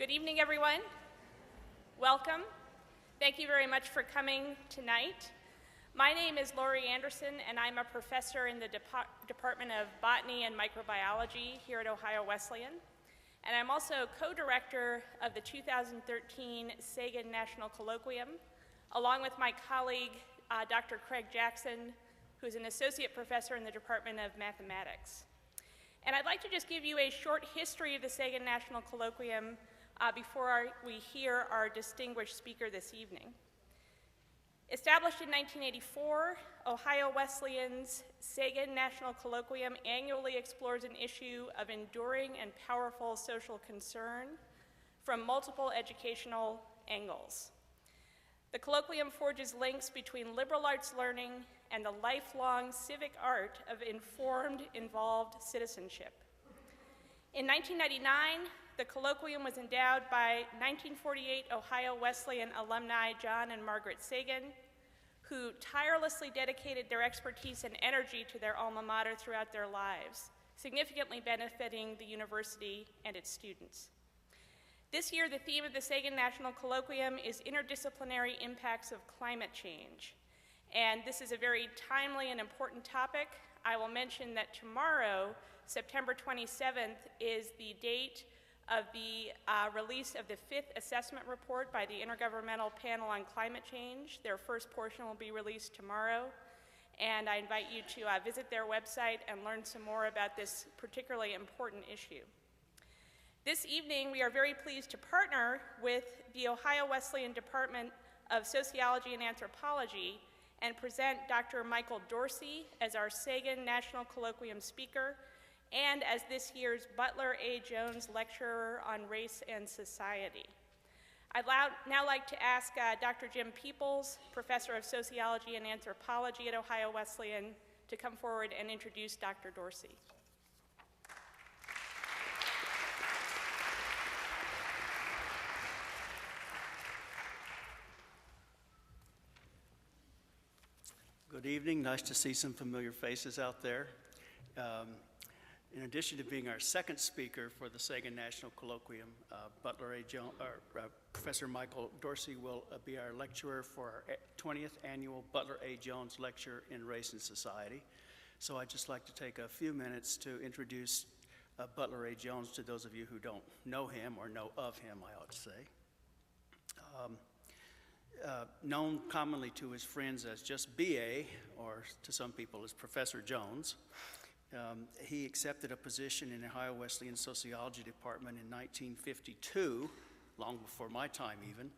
Good evening, everyone. Welcome. Thank you very much for coming tonight. My name is Lori Anderson, and I'm a professor in the Department of Botany and Microbiology here at Ohio Wesleyan. And I'm also co-director of the 2013 Sagan National Colloquium, along with my colleague, Dr. Craig Jackson, who's an associate professor in the Department of Mathematics. And I'd like to just give you a short history of the Sagan National Colloquium before we hear our distinguished speaker this evening. Established in 1984, Ohio Wesleyan's Sagan National Colloquium annually explores an issue of enduring and powerful social concern from multiple educational angles. The colloquium forges links between liberal arts learning and the lifelong civic art of informed, involved citizenship. In 1999, the colloquium was endowed by 1948 Ohio Wesleyan alumni John and Margaret Sagan, who tirelessly dedicated their expertise and energy to their alma mater throughout their lives, significantly benefiting the university and its students. This year, the theme of the Sagan National Colloquium is interdisciplinary impacts of climate change. And this is a very timely and important topic. I will mention that tomorrow, September 27th, is the date of the release of the 5th assessment report by the Intergovernmental Panel on Climate Change. Their first portion will be released tomorrow, and I invite you to visit their website and learn some more about this particularly important issue. This evening, we are very pleased to partner with the Ohio Wesleyan Department of Sociology and Anthropology and present Dr. Michael Dorsey as our Sagan National Colloquium speaker and as this year's Butler A. Jones Lecturer on Race and Society. I'd now like to ask Dr. Jim Peoples, Professor of Sociology and Anthropology at Ohio Wesleyan, to come forward and introduce Dr. Dorsey. Good evening. Nice to see some familiar faces out there. In addition to being our second speaker for the Sagan National Colloquium, Professor Michael Dorsey will be our lecturer for our 20th annual Butler A. Jones Lecture in Race and Society. So I'd just like to take a few minutes to introduce Butler A. Jones to those of you who don't know him or know of him, I ought to say. Known commonly to his friends as just B.A., or to some people as Professor Jones, he accepted a position in the Ohio Wesleyan Sociology Department in 1952, long before my time even,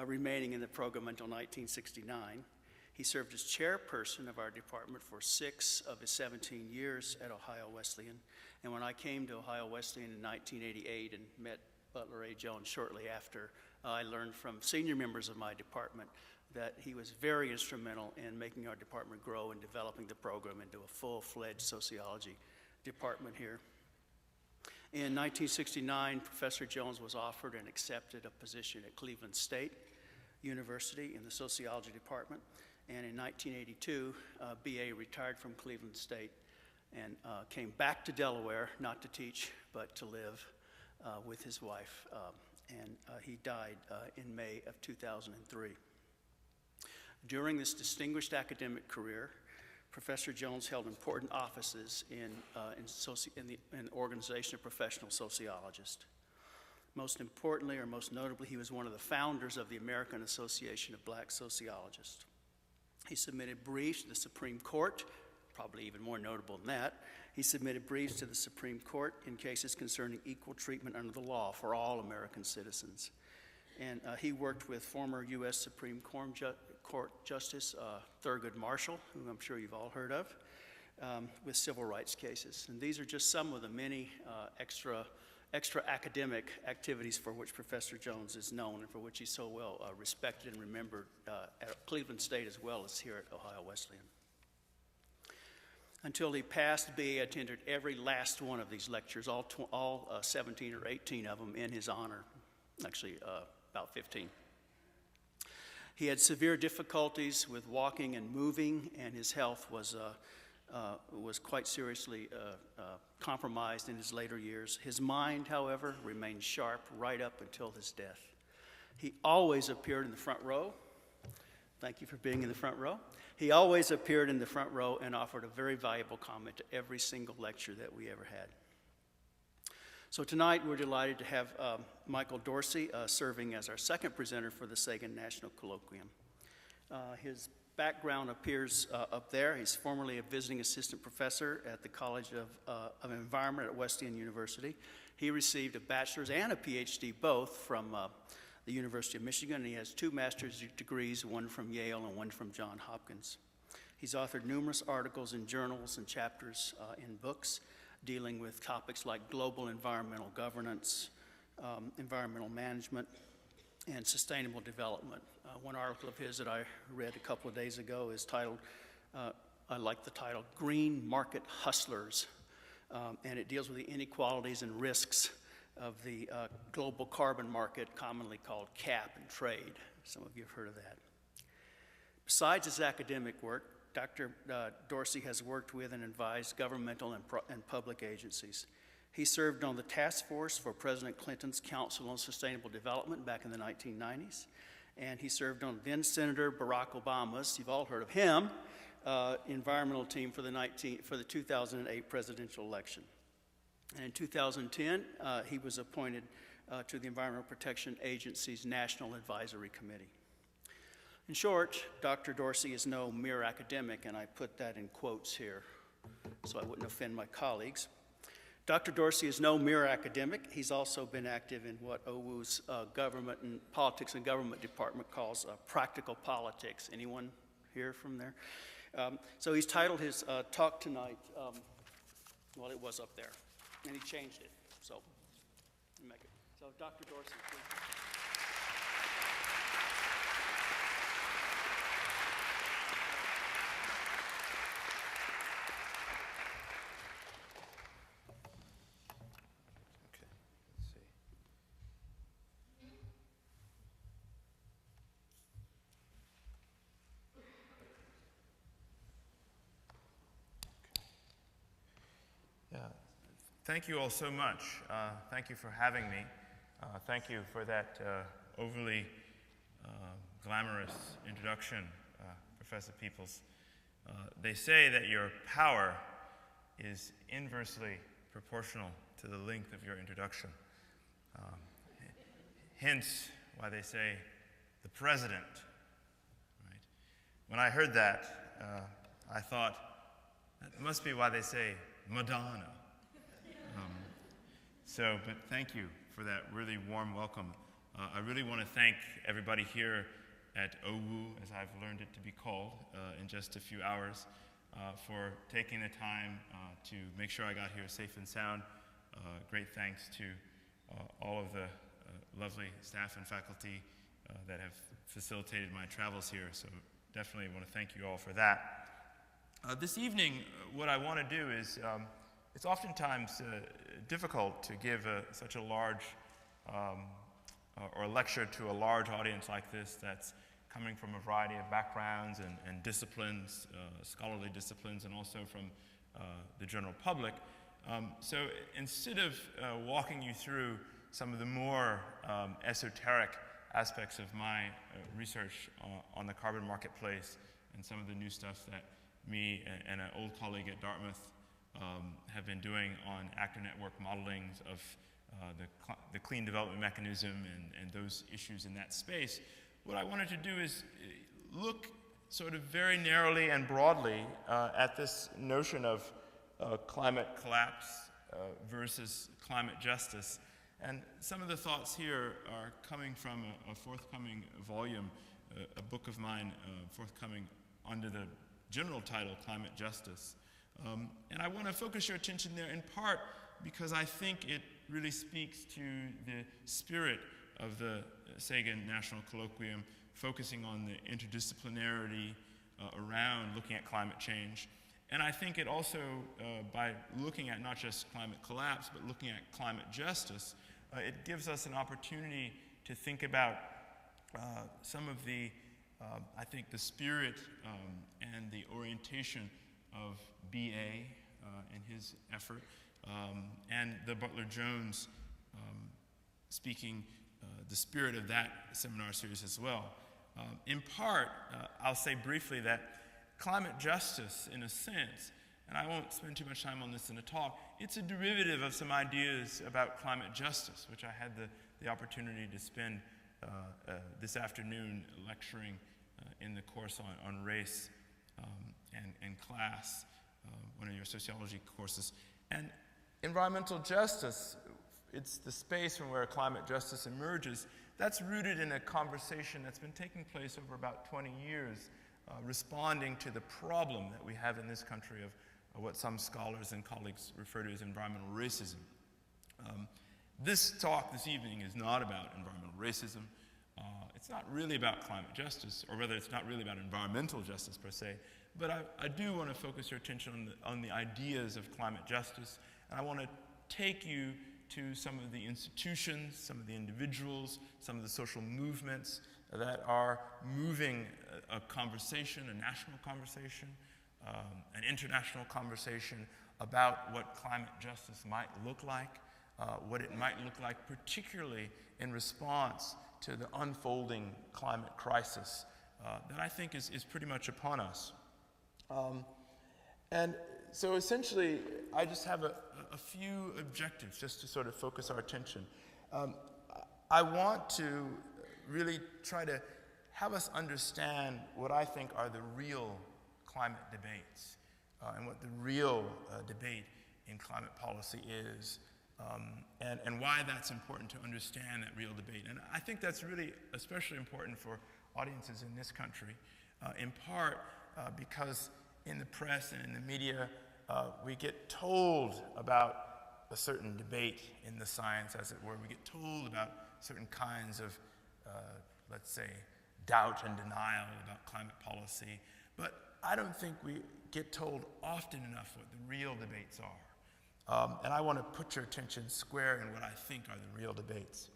remaining in the program until 1969. He served as chairperson of our department for 6 of his 17 years at Ohio Wesleyan, and when I came to Ohio Wesleyan in 1988 and met Butler A. Jones shortly after, I learned from senior members of my department that he was very instrumental in making our department grow and developing the program into a full-fledged sociology department here. In 1969, Professor Jones was offered and accepted a position at Cleveland State University in the sociology department, and in 1982, B.A. retired from Cleveland State and came back to Delaware, not to teach, but to live with his wife, and he died in May of 2003. During this distinguished academic career, Professor Jones held important offices in the organization of professional sociologists. Most importantly, or most notably, he was one of the founders of the American Association of Black Sociologists. He submitted briefs to the Supreme Court, probably even more notable than that. He submitted briefs to the Supreme Court in cases concerning equal treatment under the law for all American citizens. And he worked with former U.S. Supreme Court Justice Thurgood Marshall, whom I'm sure you've all heard of, with civil rights cases. And these are just some of the many extra academic activities for which Professor Jones is known and for which he's so well respected and remembered at Cleveland State as well as here at Ohio Wesleyan. Until he passed, B.A. attended every last one of these lectures, all 17 or 18 of them in his honor, actually about 15. He had severe difficulties with walking and moving, and his health was was quite seriously compromised in his later years. His mind, however, remained sharp right up until his death. He always appeared in the front row. Thank you for being in the front row. He always appeared in the front row and offered a very valuable comment to every single lecture that we ever had. So tonight we're delighted to have Michael Dorsey serving as our second presenter for the Sagan National Colloquium. His background appears up there. He's formerly a visiting assistant professor at the College of Environment at Wesleyan University. He received a bachelor's and a PhD, both from the University of Michigan, and he has 2 master's degrees, one from Yale and one from Johns Hopkins. He's authored numerous articles in journals and chapters in books dealing with topics like global environmental governance, environmental management, and sustainable development. One article of his that I read a couple of days ago is titled, I like the title, Green Market Hustlers, and it deals with the inequalities and risks of the global carbon market, commonly called cap and trade. Some of you have heard of that. Besides his academic work, Dr. Dorsey has worked with and advised governmental and public agencies. He served on the task force for President Clinton's Council on Sustainable Development back in the 1990s, and he served on then Senator Barack Obama's, you've all heard of him, environmental team for the 2008 presidential election. And in 2010, he was appointed to the Environmental Protection Agency's National Advisory Committee. In short, Dr. Dorsey is no mere academic, and I put that in quotes here so I wouldn't offend my colleagues. Dr. Dorsey is no mere academic. He's also been active in what OWU's Government and Politics and Government Department calls practical politics. Anyone here from there? So he's titled his talk tonight, well, it was up there, and he changed it. So, make it. So, Dr. Dorsey, please. Thank you all so much. Thank you for having me. Thank you for that overly glamorous introduction, Professor Peoples. They say that your power is inversely proportional to the length of your introduction. Hence why they say the president. Right? When I heard that, I thought, that must be why they say Madonna. But thank you for that really warm welcome. I really want to thank everybody here at OWU, as I've learned it to be called in just a few hours, for taking the time to make sure I got here safe and sound. Great thanks to all of the lovely staff and faculty that have facilitated my travels here, so definitely want to thank you all for that. This evening, what I want to do is, it's oftentimes difficult to give such a large, or a lecture to a large audience like this that's coming from a variety of backgrounds and disciplines, scholarly disciplines, and also from the general public. So instead of walking you through some of the more esoteric aspects of my research on the carbon marketplace and some of the new stuff that me and an old colleague at Dartmouth have been doing on actor network modeling of the clean development mechanism and those issues in that space, what I wanted to do is look sort of very narrowly and broadly at this notion of climate collapse versus climate justice. And some of the thoughts here are coming from a forthcoming volume, a book of mine forthcoming under the general title, Climate Justice. And I want to focus your attention there in part because I think it really speaks to the spirit of the Sagan National Colloquium, focusing on the interdisciplinarity around looking at climate change. And I think it also, by looking at not just climate collapse, but looking at climate justice, it gives us an opportunity to think about some of the, I think, the spirit and the orientation of BA in his effort, and the Butler Jones speaking the spirit of that seminar series as well. In part, I'll say briefly that climate justice, in a sense, and I won't spend too much time on this in the talk, it's a derivative of some ideas about climate justice, which I had the opportunity to spend this afternoon lecturing in the course on race and class, one of your sociology courses. And environmental justice, it's the space from where climate justice emerges. That's rooted in a conversation that's been taking place over about 20 years, responding to the problem that we have in this country of what some scholars and colleagues refer to as environmental racism. This talk this evening is not about environmental racism. It's not really about climate justice, or rather it's not really about environmental justice per se, but I do want to focus your attention on the ideas of climate justice, and I want to take you to some of the institutions, some of the individuals, some of the social movements that are moving a conversation, a national conversation, an international conversation about what climate justice might look like, what it might look like particularly in response to the unfolding climate crisis that I think is pretty much upon us. And so essentially, I just have a few objectives just to sort of focus our attention. I want to really try to have us understand what I think are the real climate debates and what the real debate in climate policy is, and why that's important to understand that real debate. And I think that's really especially important for audiences in this country, in part because in the press and in the media, we get told about a certain debate in the science, as it were. We get told about certain kinds of, let's say, doubt and denial about climate policy. But I don't think we get told often enough what the real debates are. And I want to put your attention square in what I think are the real debates.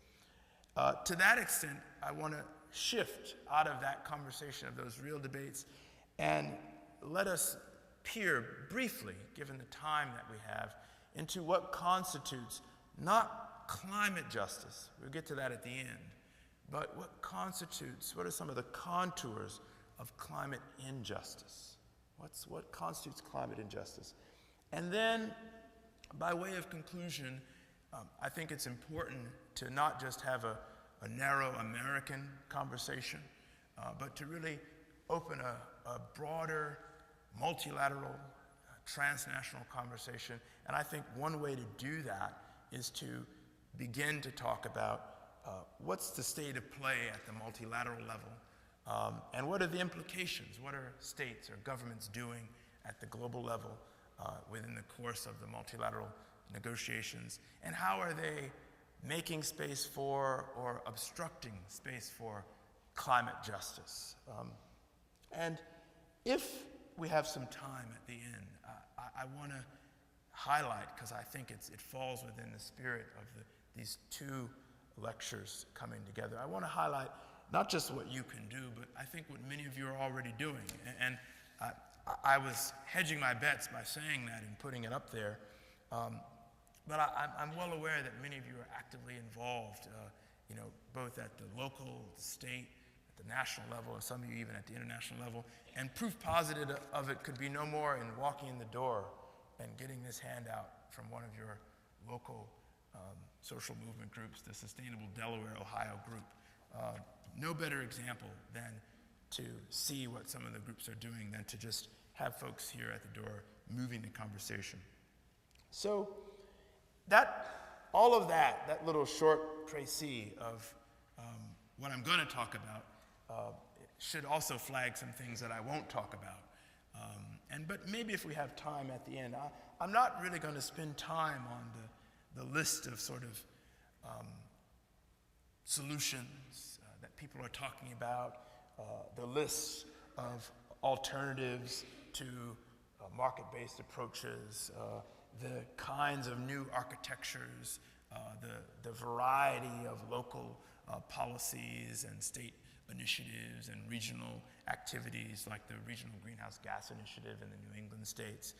To that extent, I want to shift out of that conversation of those real debates and let us peer briefly, given the time that we have, into what constitutes not climate justice, we'll get to that at the end, but what are some of the contours of climate injustice? What constitutes climate injustice? And then, by way of conclusion, I think it's important to not just have a narrow American conversation, but to really open a broader, multilateral, transnational conversation. And I think one way to do that is to begin to talk about what's the state of play at the multilateral level, and what are the implications? What are states or governments doing at the global level within the course of the multilateral negotiations? And how are they making space for or obstructing space for climate justice? And if we have some time at the end, I want to highlight, because I think it falls within the spirit of these two lectures coming together. I want to highlight not just what you can do, but I think what many of you are already doing. And I was hedging my bets by saying that and putting it up there. But I'm well aware that many of you are actively involved, both at the local, state, at the national level, and some of you even at the international level. And proof positive of it could be no more in walking in the door and getting this handout from one of your local social movement groups, the Sustainable Delaware, Ohio group. No better example than to see what some of the groups are doing than to just have folks here at the door moving the conversation. So all of that little short précis of what I'm going to talk about should also flag some things that I won't talk about. But maybe if we have time at the end, I'm not really going to spend time on the list of sort of solutions that people are talking about, the lists of alternatives to market-based approaches, the kinds of new architectures, the variety of local policies and state initiatives and regional activities like the Regional Greenhouse Gas Initiative in the New England states.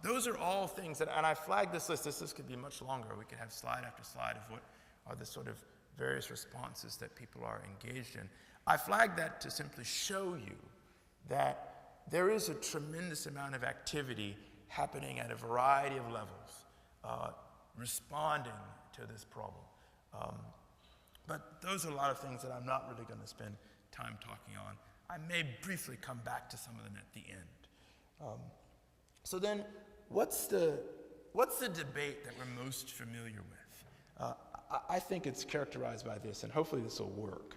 Those are all things that, and I flagged this list. This list could be much longer. We could have slide after slide of what are the sort of various responses that people are engaged in. I flagged that to simply show you that there is a tremendous amount of activity happening at a variety of levels, responding to this problem. But those are a lot of things that I'm not really going to spend time talking on. I may briefly come back to some of them at the end. So then, what's the debate that we're most familiar with? I think it's characterized by this, and hopefully this will work.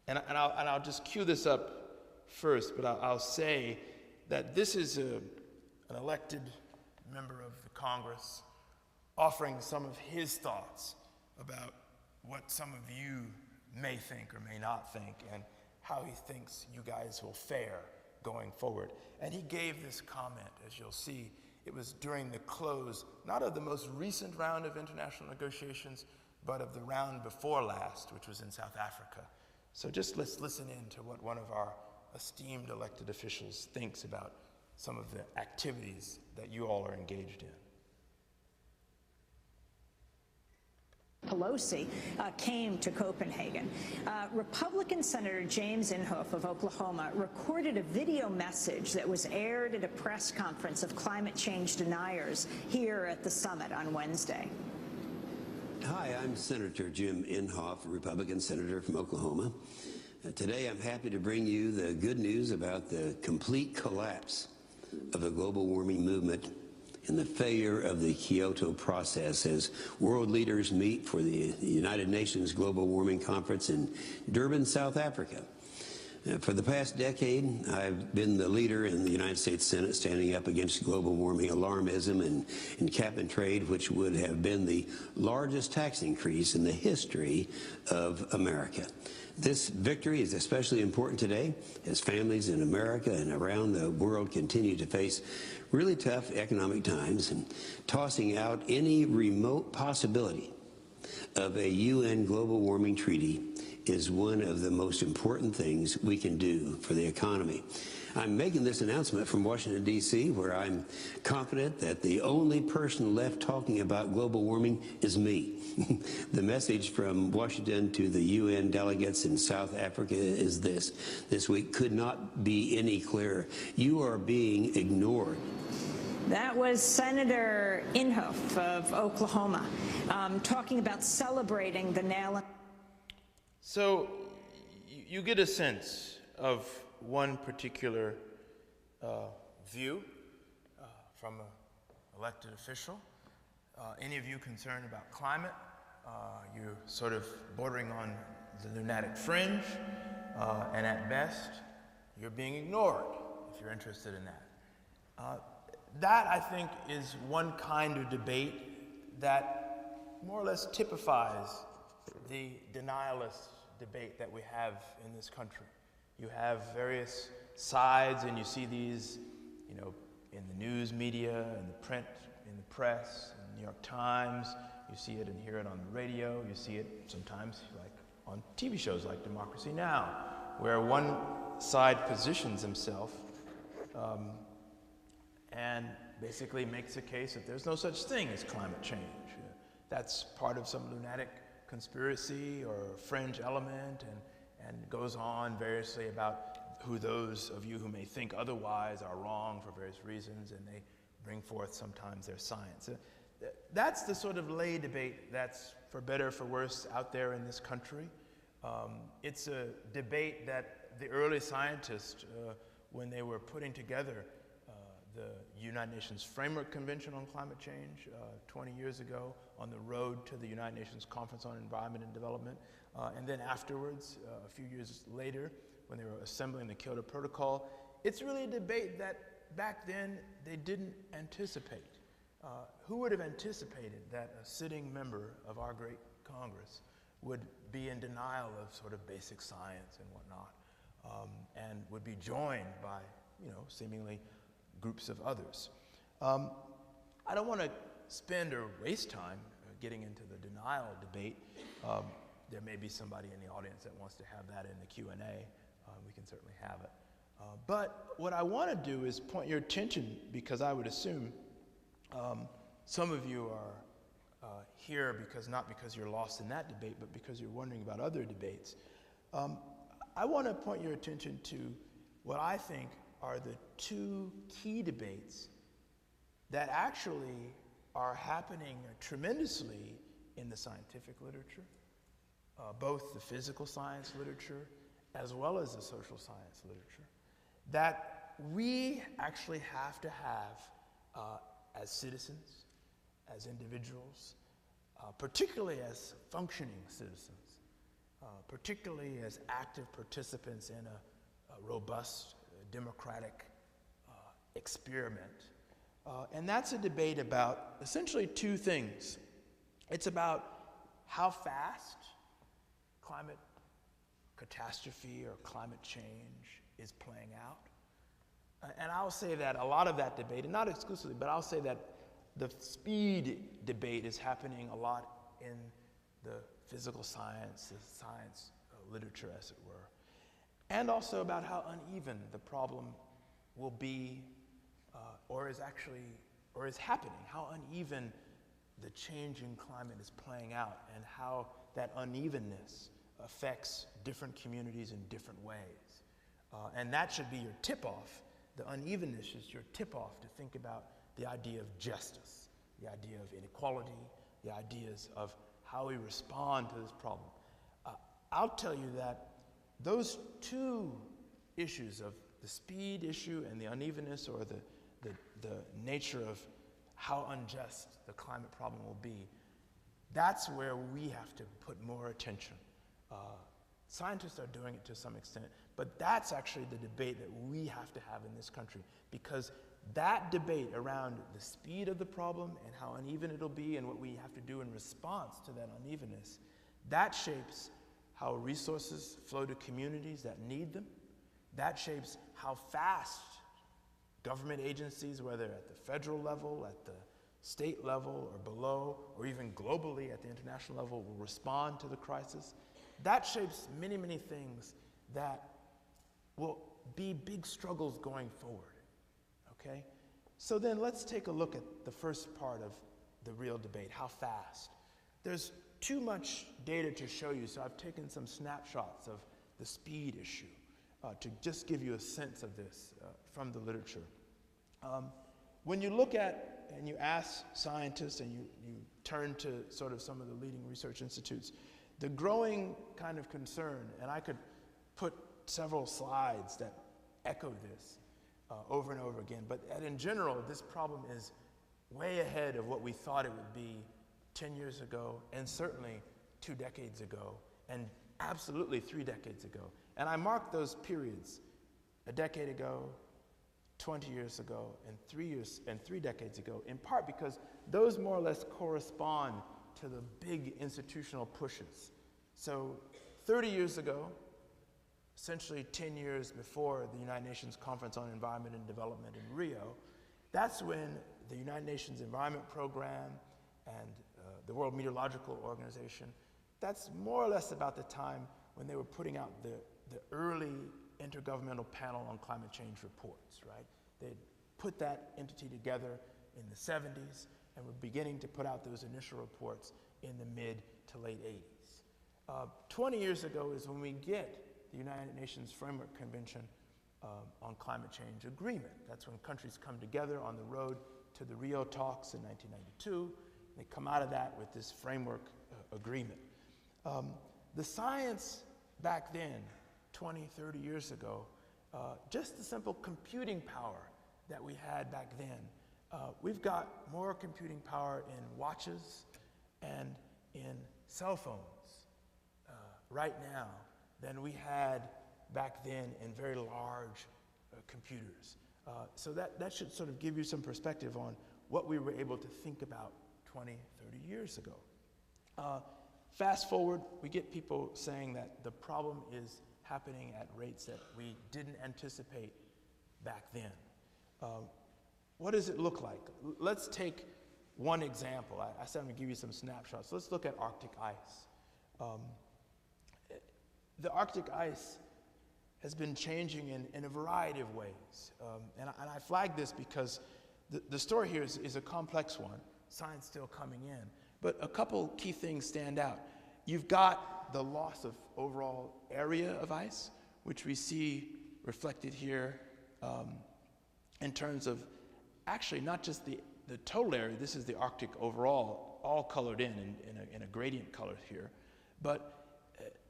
And I'll just cue this up first, but I'll say that this is an elected member of the Congress offering some of his thoughts about what some of you may think or may not think, and how he thinks you guys will fare going forward. And he gave this comment, as you'll see. It was during the close, not of the most recent round of international negotiations, but of the round before last, which was in South Africa. So just let's listen in to what one of our esteemed elected officials thinks about some of the activities that you all are engaged in. Pelosi came to Copenhagen. Republican Senator James Inhofe of Oklahoma recorded a video message that was aired at a press conference of climate change deniers here at the summit on Wednesday. Hi, I'm Senator Jim Inhofe, a Republican senator from Oklahoma. Today I'm happy to bring you the good news about the complete collapse of the global warming movement and the failure of the Kyoto process as world leaders meet for the United Nations Global Warming Conference in Durban, South Africa. For the past decade, I've been the leader in the United States Senate standing up against global warming alarmism and cap and trade, which would have been the largest tax increase in the history of America. This victory is especially important today as families in America and around the world continue to face really tough economic times, and tossing out any remote possibility of a UN global warming treaty is one of the most important things we can do for the economy. I'm making this announcement from Washington, D.C., where I'm confident that the only person left talking about global warming is me. The message from Washington to the UN delegates in South Africa is this. This week could not be any clearer. You are being ignored. That was Senator Inhofe of Oklahoma talking about celebrating the nail. So you get a sense of one particular view from an elected official. Any of you concerned about climate, you're sort of bordering on the lunatic fringe, and at best, you're being ignored if you're interested in that. That, I think, is one kind of debate that more or less typifies the denialist debate that we have in this country. You have various sides, and you see these, you know, in the news media, in the print, in the press, in the New York Times. You see it and hear it on the radio. You see it sometimes like on TV shows like Democracy Now!, where one side positions himself and basically makes a case that there's no such thing as climate change. That's part of some lunatic conspiracy or fringe element, and goes on variously about who those of you who may think otherwise are wrong for various reasons, and they bring forth sometimes their science. That's the sort of lay debate that's, for better or for worse, out there in this country. It's a debate that the early scientists, when they were putting together the United Nations Framework Convention on Climate Change 20 years ago, on the road to the United Nations Conference on Environment and Development, and then afterwards, a few years later, when they were assembling the Kyoto Protocol, it's really a debate that back then they didn't anticipate. Who would have anticipated that a sitting member of our great Congress would be in denial of sort of basic science and whatnot, and would be joined by, you know, seemingly groups of others. I don't want to spend or waste time getting into the denial debate. There may be somebody in the audience that wants to have that in the Q&A. We can certainly have it. But what I want to do is point your attention, because I would assume some of you are here not because you're lost in that debate, but because you're wondering about other debates. I want to point your attention to what I think are the two key debates that actually are happening tremendously in the scientific literature, both the physical science literature as well as the social science literature, that we actually have to have as citizens, as individuals, particularly as functioning citizens, particularly as active participants in a robust democratic experiment. And that's a debate about essentially two things. It's about how fast climate catastrophe or climate change is playing out. And I'll say that a lot of that debate, and not exclusively, but I'll say that the speed debate is happening a lot in the physical science, the science literature, as it were. And also about how uneven the problem will be, or is happening, how uneven the changing climate is playing out, and how that unevenness affects different communities in different ways. And that should be your tip-off. The unevenness is your tip-off to think about the idea of justice, the idea of inequality, the ideas of how we respond to this problem. I'll tell you that those two issues of the speed issue and the unevenness, or the nature of how unjust the climate problem will be, that's where we have to put more attention. Scientists are doing it to some extent, but that's actually the debate that we have to have in this country, because that debate around the speed of the problem and how uneven it'll be and what we have to do in response to that unevenness, that shapes how resources flow to communities that need them. That shapes how fast government agencies, whether at the federal level, at the state level, or below, or even globally at the international level, will respond to the crisis. That shapes many, many things that will be big struggles going forward, okay? So then let's take a look at the first part of the real debate, how fast. There's too much data to show you, so I've taken some snapshots of the speed issue to just give you a sense of this from the literature. When you look at and you ask scientists and you turn to sort of some of the leading research institutes, the growing kind of concern, and I could put several slides that echo this over and over again, but in general, this problem is way ahead of what we thought it would be 10 years ago, and certainly 2 decades ago, and absolutely 3 decades ago. And I marked those periods, a decade ago, 20 years ago, and 3 decades ago, in part because those more or less correspond to the big institutional pushes. So 30 years ago, essentially 10 years before the United Nations Conference on Environment and Development in Rio, that's when the United Nations Environment Program and the World Meteorological Organization, that's more or less about the time when they were putting out the early Intergovernmental Panel on Climate Change reports, right? They'd put that entity together in the 70s and were beginning to put out those initial reports in the mid to late 80s. 20 years ago is when we get the United Nations Framework Convention on Climate Change Agreement. That's when countries come together on the road to the Rio talks in 1992. They come out of that with this framework agreement. The science back then, 20, 30 years ago, just the simple computing power that we had back then. We've got more computing power in watches and in cell phones right now than we had back then in very large computers. So that should sort of give you some perspective on what we were able to think about 20, 30 years ago. Fast forward, we get people saying that the problem is happening at rates that we didn't anticipate back then. what does it look like? Let's take one example. I said I'm going to give you some snapshots. Let's look at Arctic ice. The Arctic ice has been changing in a variety of ways. And I flag this because the story here is a complex one. Science still coming in. But a couple key things stand out. You've got the loss of overall area of ice, which we see reflected here in terms of actually not just the total area. This is the Arctic overall, all colored in a gradient color here. But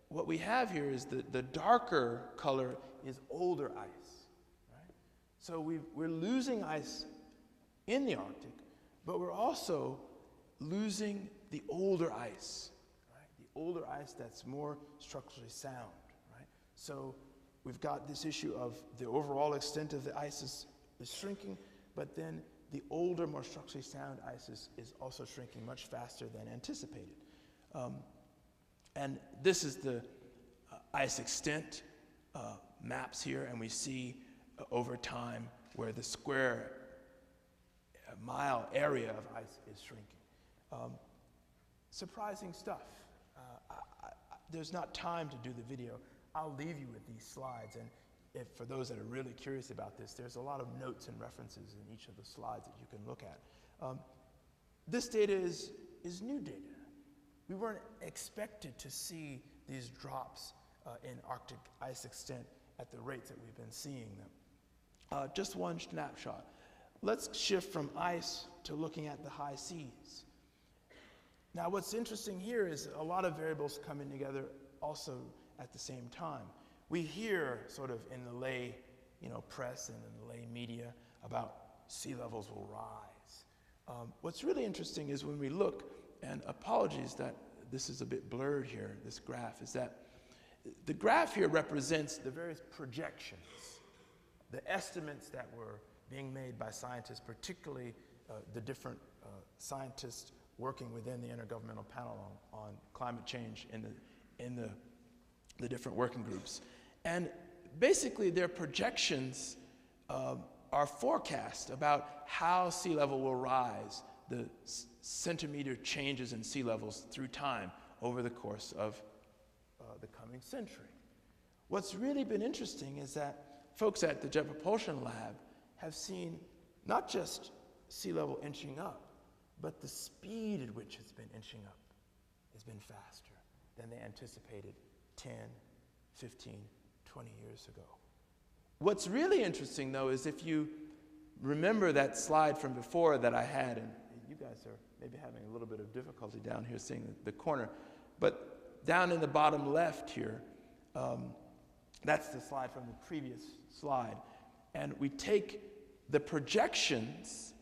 what we have here is the darker color is older ice, right? So we're losing ice in the Arctic, but we're also losing the older ice, right? The older ice that's more structurally sound, right? So we've got this issue of the overall extent of the ice is shrinking, but then the older, more structurally sound ice is also shrinking much faster than anticipated. And this is the ice extent maps here, and we see over time where the square mile area of ice is shrinking. Surprising stuff. There's not time to do the video. I'll leave you with these slides, and for those that are really curious about this, there's a lot of notes and references in each of the slides that you can look at. This data is new data. We weren't expected to see these drops in Arctic ice extent at the rates that we've been seeing them. Just one snapshot. Let's shift from ice to looking at the high seas. Now, what's interesting here is a lot of variables coming together also at the same time. We hear sort of in the lay press and in the lay media about sea levels will rise. What's really interesting is when we look, and apologies that this is a bit blurred here, this graph, is that the graph here represents the various projections, the estimates that were being made by scientists, particularly the different scientists working within the Intergovernmental Panel on Climate Change in the different working groups. And basically their projections are forecast about how sea level will rise, the centimeter changes in sea levels through time over the course of the coming century. What's really been interesting is that folks at the Jet Propulsion Lab have seen not just sea level inching up, but the speed at which it's been inching up has been faster than they anticipated 10, 15, 20 years ago. What's really interesting, though, is if you remember that slide from before that I had, and you guys are maybe having a little bit of difficulty down here seeing the corner, but down in the bottom left here, that's the slide from the previous slide, and we take the projections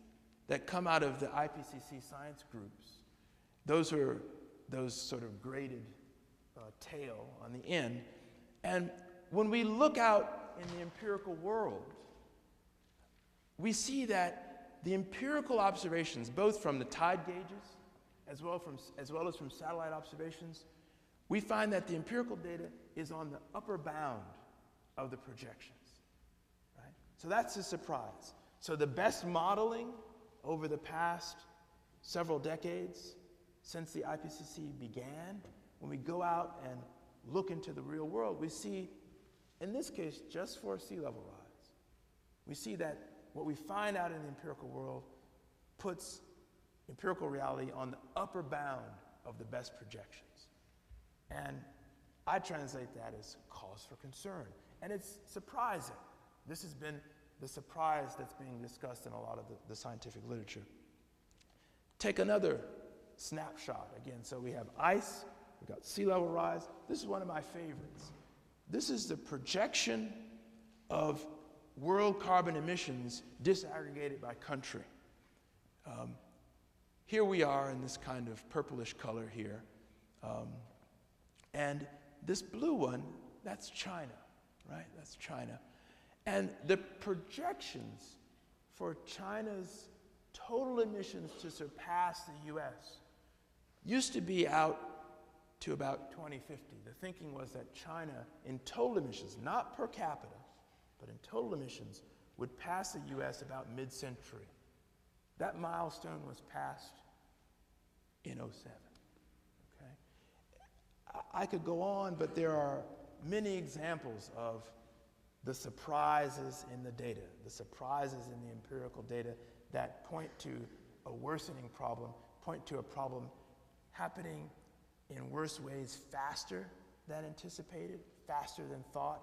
that come out of the IPCC science groups, those sort of graded tail on the end, and when we look out in the empirical world, we see that the empirical observations, both from the tide gauges as well as from satellite observations, we find that the empirical data is on the upper bound of the projections, right? So that's a surprise. So the best modeling over the past several decades since the IPCC began, when we go out and look into the real world, we see, in this case, just for sea level rise, we see that what we find out in the empirical world puts empirical reality on the upper bound of the best projections. And I translate that as cause for concern. And it's surprising. This has been the surprise that's being discussed in a lot of the scientific literature. Take another snapshot again. So we have ice, we've got sea level rise. This is one of my favorites. This is the projection of world carbon emissions disaggregated by country. Here we are in this kind of purplish color here. And this blue one, that's China, right? That's China. And the projections for China's total emissions to surpass the US used to be out to about 2050. The thinking was that China, in total emissions, not per capita, but in total emissions, would pass the U.S. about mid-century. That milestone was passed in '07. Okay? I could go on, but there are many examples of the surprises in the data, the surprises in the empirical data that point to a worsening problem, point to a problem happening in worse ways faster than anticipated, faster than thought,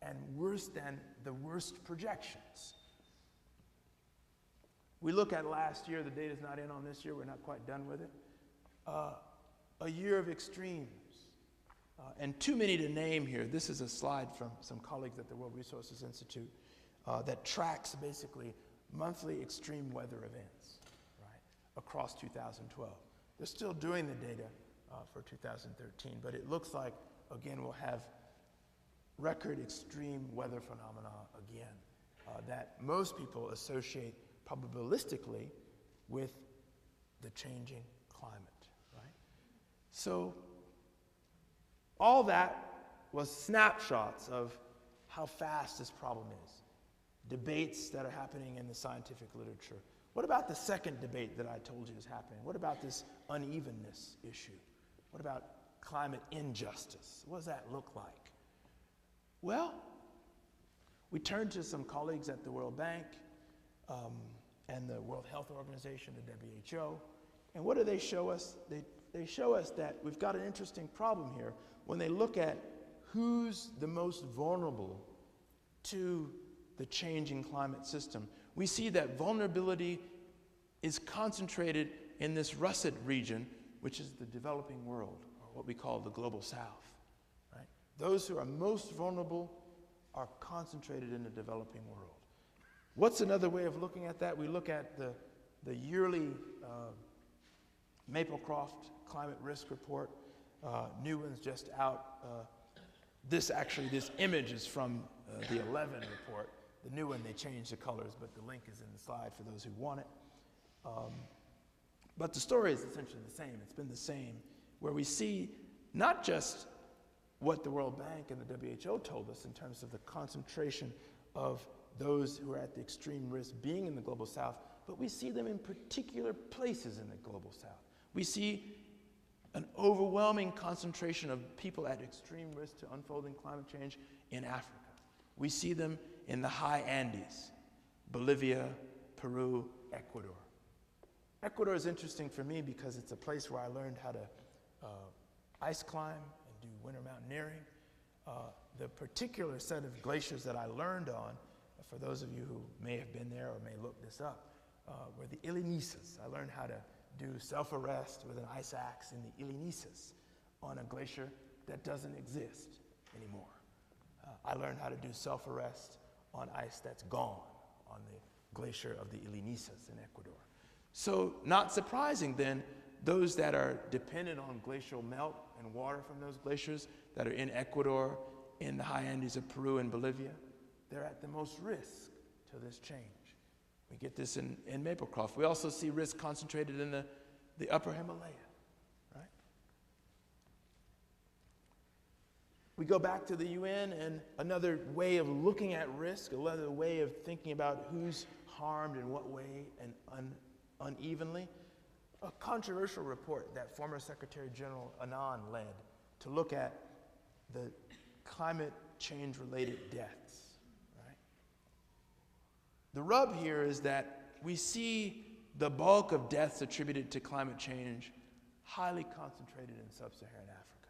and worse than the worst projections. We look at last year, the data's not in on this year, we're not quite done with it. A year of extremes. And too many to name here. This is a slide from some colleagues at the World Resources Institute that tracks basically monthly extreme weather events, right, across 2012. They're still doing the data for 2013, but it looks like, again, we'll have record extreme weather phenomena again that most people associate probabilistically with the changing climate, right? So all that was snapshots of how fast this problem is. Debates that are happening in the scientific literature. What about the second debate that I told you is happening? What about this unevenness issue? What about climate injustice? What does that look like? Well, we turned to some colleagues at the World Bank and the World Health Organization, the WHO, and what do they show us? They show us that we've got an interesting problem here when they look at who's the most vulnerable to the changing climate system. We see that vulnerability is concentrated in this russet region, which is the developing world, or what we call the global south. Right? Those who are most vulnerable are concentrated in the developing world. What's another way of looking at that? We look at the yearly Maplecroft Climate Risk Report. New one's just out. This image is from the 11 report. The new one, they changed the colors, but the link is in the slide for those who want it. But the story is essentially the same. It's been the same, where we see not just what the World Bank and the WHO told us in terms of the concentration of those who are at the extreme risk being in the global south, but we see them in particular places in the global south. We see an overwhelming concentration of people at extreme risk to unfolding climate change in Africa. We see them in the high Andes, Bolivia, Peru, Ecuador. Ecuador is interesting for me because it's a place where I learned how to ice climb and do winter mountaineering. The particular set of glaciers that I learned on, for those of you who may have been there or may look this up, were the Ilinisas. I learned how to do self-arrest with an ice axe in the Ilinisas on a glacier that doesn't exist anymore. I learned how to do self-arrest on ice that's gone on the glacier of the Ilinisas in Ecuador. So not surprising then, those that are dependent on glacial melt and water from those glaciers that are in Ecuador, in the high Andes of Peru and Bolivia, they're at the most risk to this change. We get this in Maplecroft. We also see risk concentrated in the upper Himalaya, right? We go back to the UN, and another way of looking at risk, another way of thinking about who's harmed in what way and unevenly. A controversial report that former Secretary General Anand led to look at the climate change-related deaths. The rub here is that we see the bulk of deaths attributed to climate change highly concentrated in sub-Saharan Africa.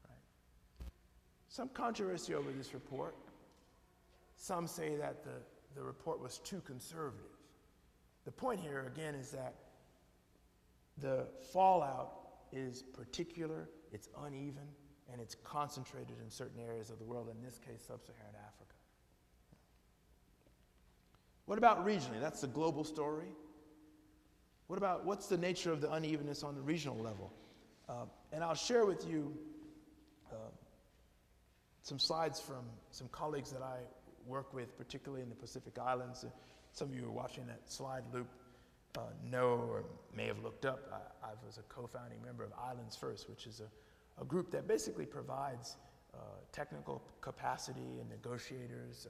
Right? Some controversy over this report. Some say that the report was too conservative. The point here, again, is that the fallout is particular, it's uneven, and it's concentrated in certain areas of the world, in this case, sub-Saharan Africa. What about regionally? That's the global story. What's the nature of the unevenness on the regional level? And I'll share with you some slides from some colleagues that I work with, particularly in the Pacific Islands. Some of you who are watching that slide loop know or may have looked up. I was a co-founding member of Islands First, which is a group that basically provides technical capacity and negotiators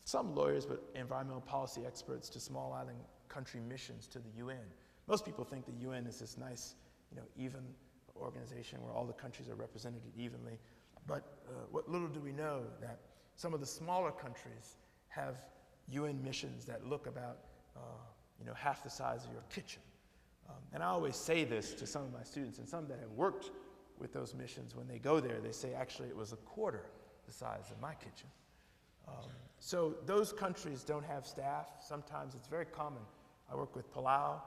some lawyers, but environmental policy experts, to small island country missions to the UN. Most people think the UN is this nice, even organization where all the countries are represented evenly. But what little do we know that some of the smaller countries have UN missions that look about half the size of your kitchen. And I always say this to some of my students, and some that have worked with those missions, when they go there, they say, actually, it was a quarter the size of my kitchen. So those countries don't have staff. Sometimes it's very common. I work with Palau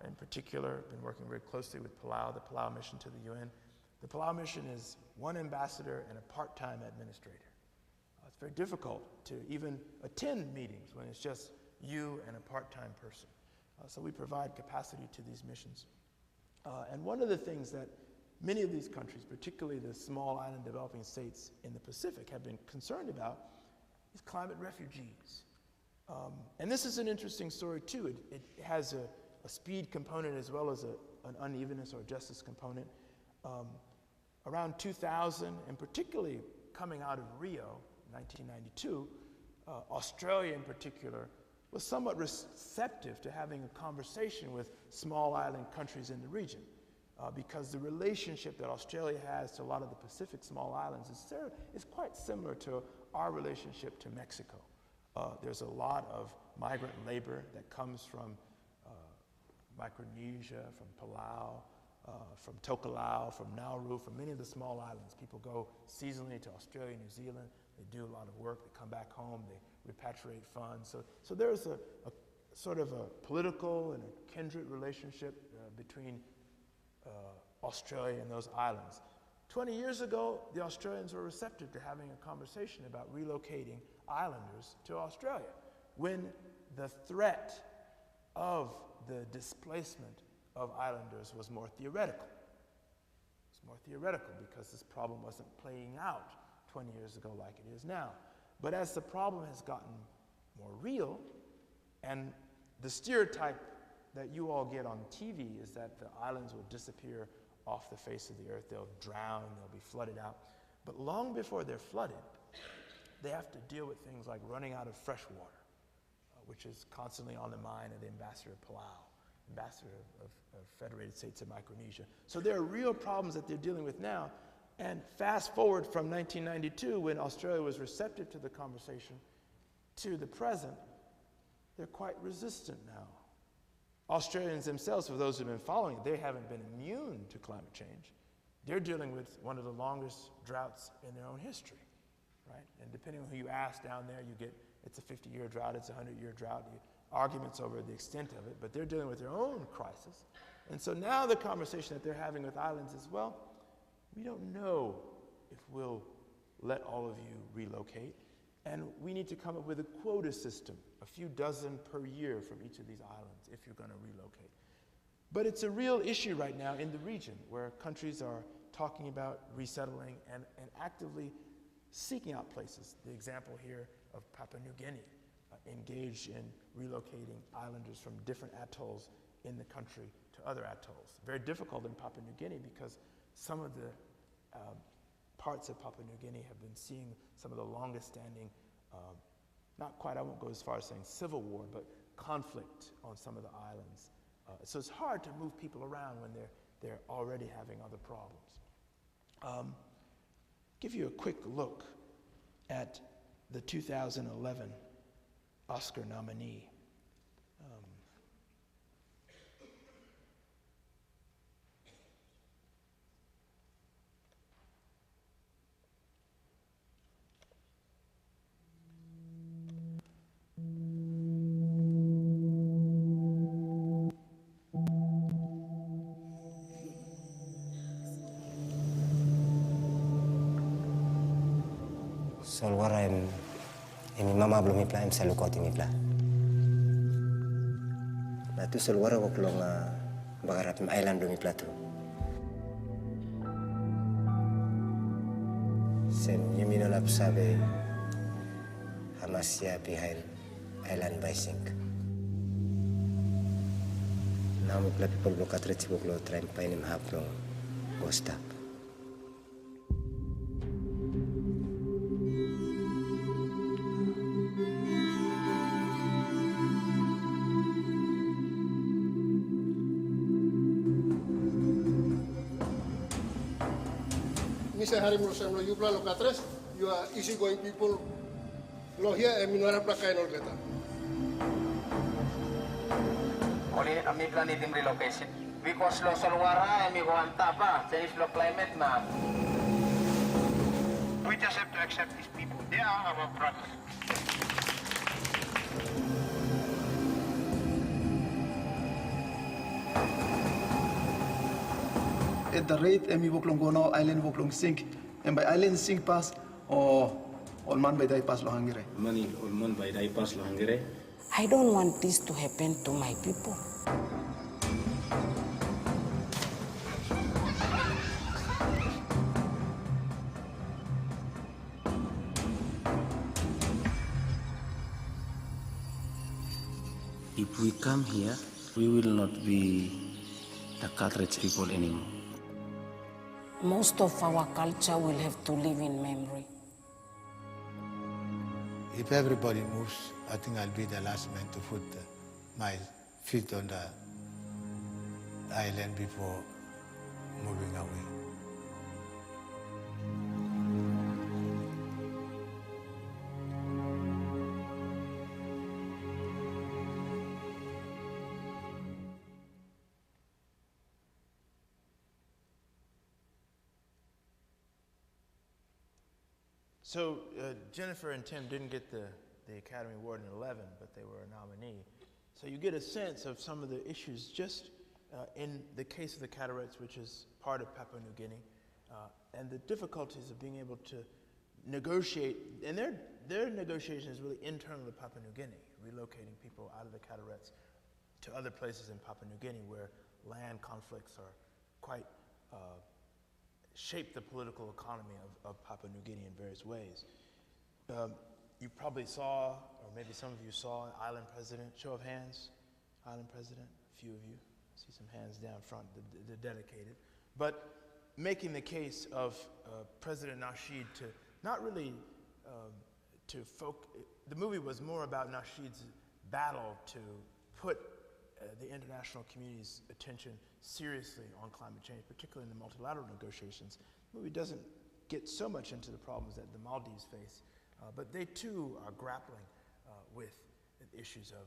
in particular, been working very closely with Palau, the Palau mission to the UN. The Palau mission is one ambassador and a part-time administrator. It's very difficult to even attend meetings when it's just you and a part-time person. So we provide capacity to these missions. And one of the things that many of these countries, particularly the small island developing states in the Pacific, have been concerned about is climate refugees. And this is an interesting story too. It has a speed component as well as an unevenness or justice component. Around 2000, and particularly coming out of Rio, 1992, Australia in particular was somewhat receptive to having a conversation with small island countries in the region, because the relationship that Australia has to a lot of the Pacific small islands is quite similar to our relationship to Mexico. There's a lot of migrant labor that comes from Micronesia, from Palau, from Tokelau, from Nauru, from many of the small islands. People go seasonally to Australia, New Zealand. They do a lot of work. They come back home. They repatriate funds. So there's a sort of a political and a kindred relationship between Australia and those islands. 20 years ago, the Australians were receptive to having a conversation about relocating islanders to Australia when the threat of the displacement of islanders was more theoretical. It's more theoretical because this problem wasn't playing out 20 years ago like it is now. But as the problem has gotten more real, and the stereotype that you all get on TV is that the islands will disappear off the face of the earth, they'll drown, they'll be flooded out. But long before they're flooded, they have to deal with things like running out of fresh water, which is constantly on the mind of the ambassador of Palau, ambassador of Federated States of Micronesia. So there are real problems that they're dealing with now. And fast forward from 1992, when Australia was receptive to the conversation, to the present, they're quite resistant now. Australians themselves, for those who've been following it, they haven't been immune to climate change. They're dealing with one of the longest droughts in their own history, right? And depending on who you ask down there, you get, it's a 50-year drought, it's a 100-year drought, arguments over the extent of it, but they're dealing with their own crisis. And so now the conversation that they're having with islands is, well, we don't know if we'll let all of you relocate, and we need to come up with a quota system, a few dozen per year from each of these islands if you're going to relocate. But it's a real issue right now in the region where countries are talking about resettling and actively seeking out places. The example here of Papua New Guinea, engaged in relocating islanders from different atolls in the country to other atolls. Very difficult in Papua New Guinea because some of the parts of Papua New Guinea have been seeing some of the longest standing, not quite, I won't go as far as saying civil war, but conflict on some of the islands. So it's hard to move people around when they're already having other problems. Give you a quick look at the 2011 Oscar nominee. Solwara emi mama belum ipla em selalu kau timi pla. Na tu solwara ko kelong bagarat em island belum ipla tu. Sem yemino lap sabe Hamasia behind island bising. Namu pla people blokat recibo klo train painem haplo bostap. Misa harimlo sa mlo yupla lo katres, you are easygoing people lo here e minora plakain olgeta. Oli ami planitim relocation. Because lo solwara emi go antapa, change lo climate na. We just have to accept these people. They are our brothers. At the rate emi woklong gono island woklong sink, and by island sink pass or man by die pass lo hangire. Money man by die pass lo hangire. I don't want this to happen to my people. If we come here, we will not be the cartridge people anymore. Most of our culture will have to live in memory. If everybody moves, I think I'll be the last man to put my feet on the island before moving away. So Jennifer and Tim didn't get the Academy Award in 11, but they were a nominee. So you get a sense of some of the issues just in the case of the Cataract, which is part of Papua New Guinea, and the difficulties of being able to negotiate, and their negotiation is really internal to Papua New Guinea, relocating people out of the Cataracts to other places in Papua New Guinea where land conflicts are quite shape the political economy of Papua New Guinea in various ways. You probably saw, or maybe some of you saw, Island President, show of hands, Island President, a few of you. I see some hands down front, they're dedicated. But making the case of President Nasheed to not really, the movie was more about Nasheed's battle to put the international community's attention seriously on climate change, particularly in the multilateral negotiations. The movie doesn't get so much into the problems that the Maldives face, but they too are grappling with the issues of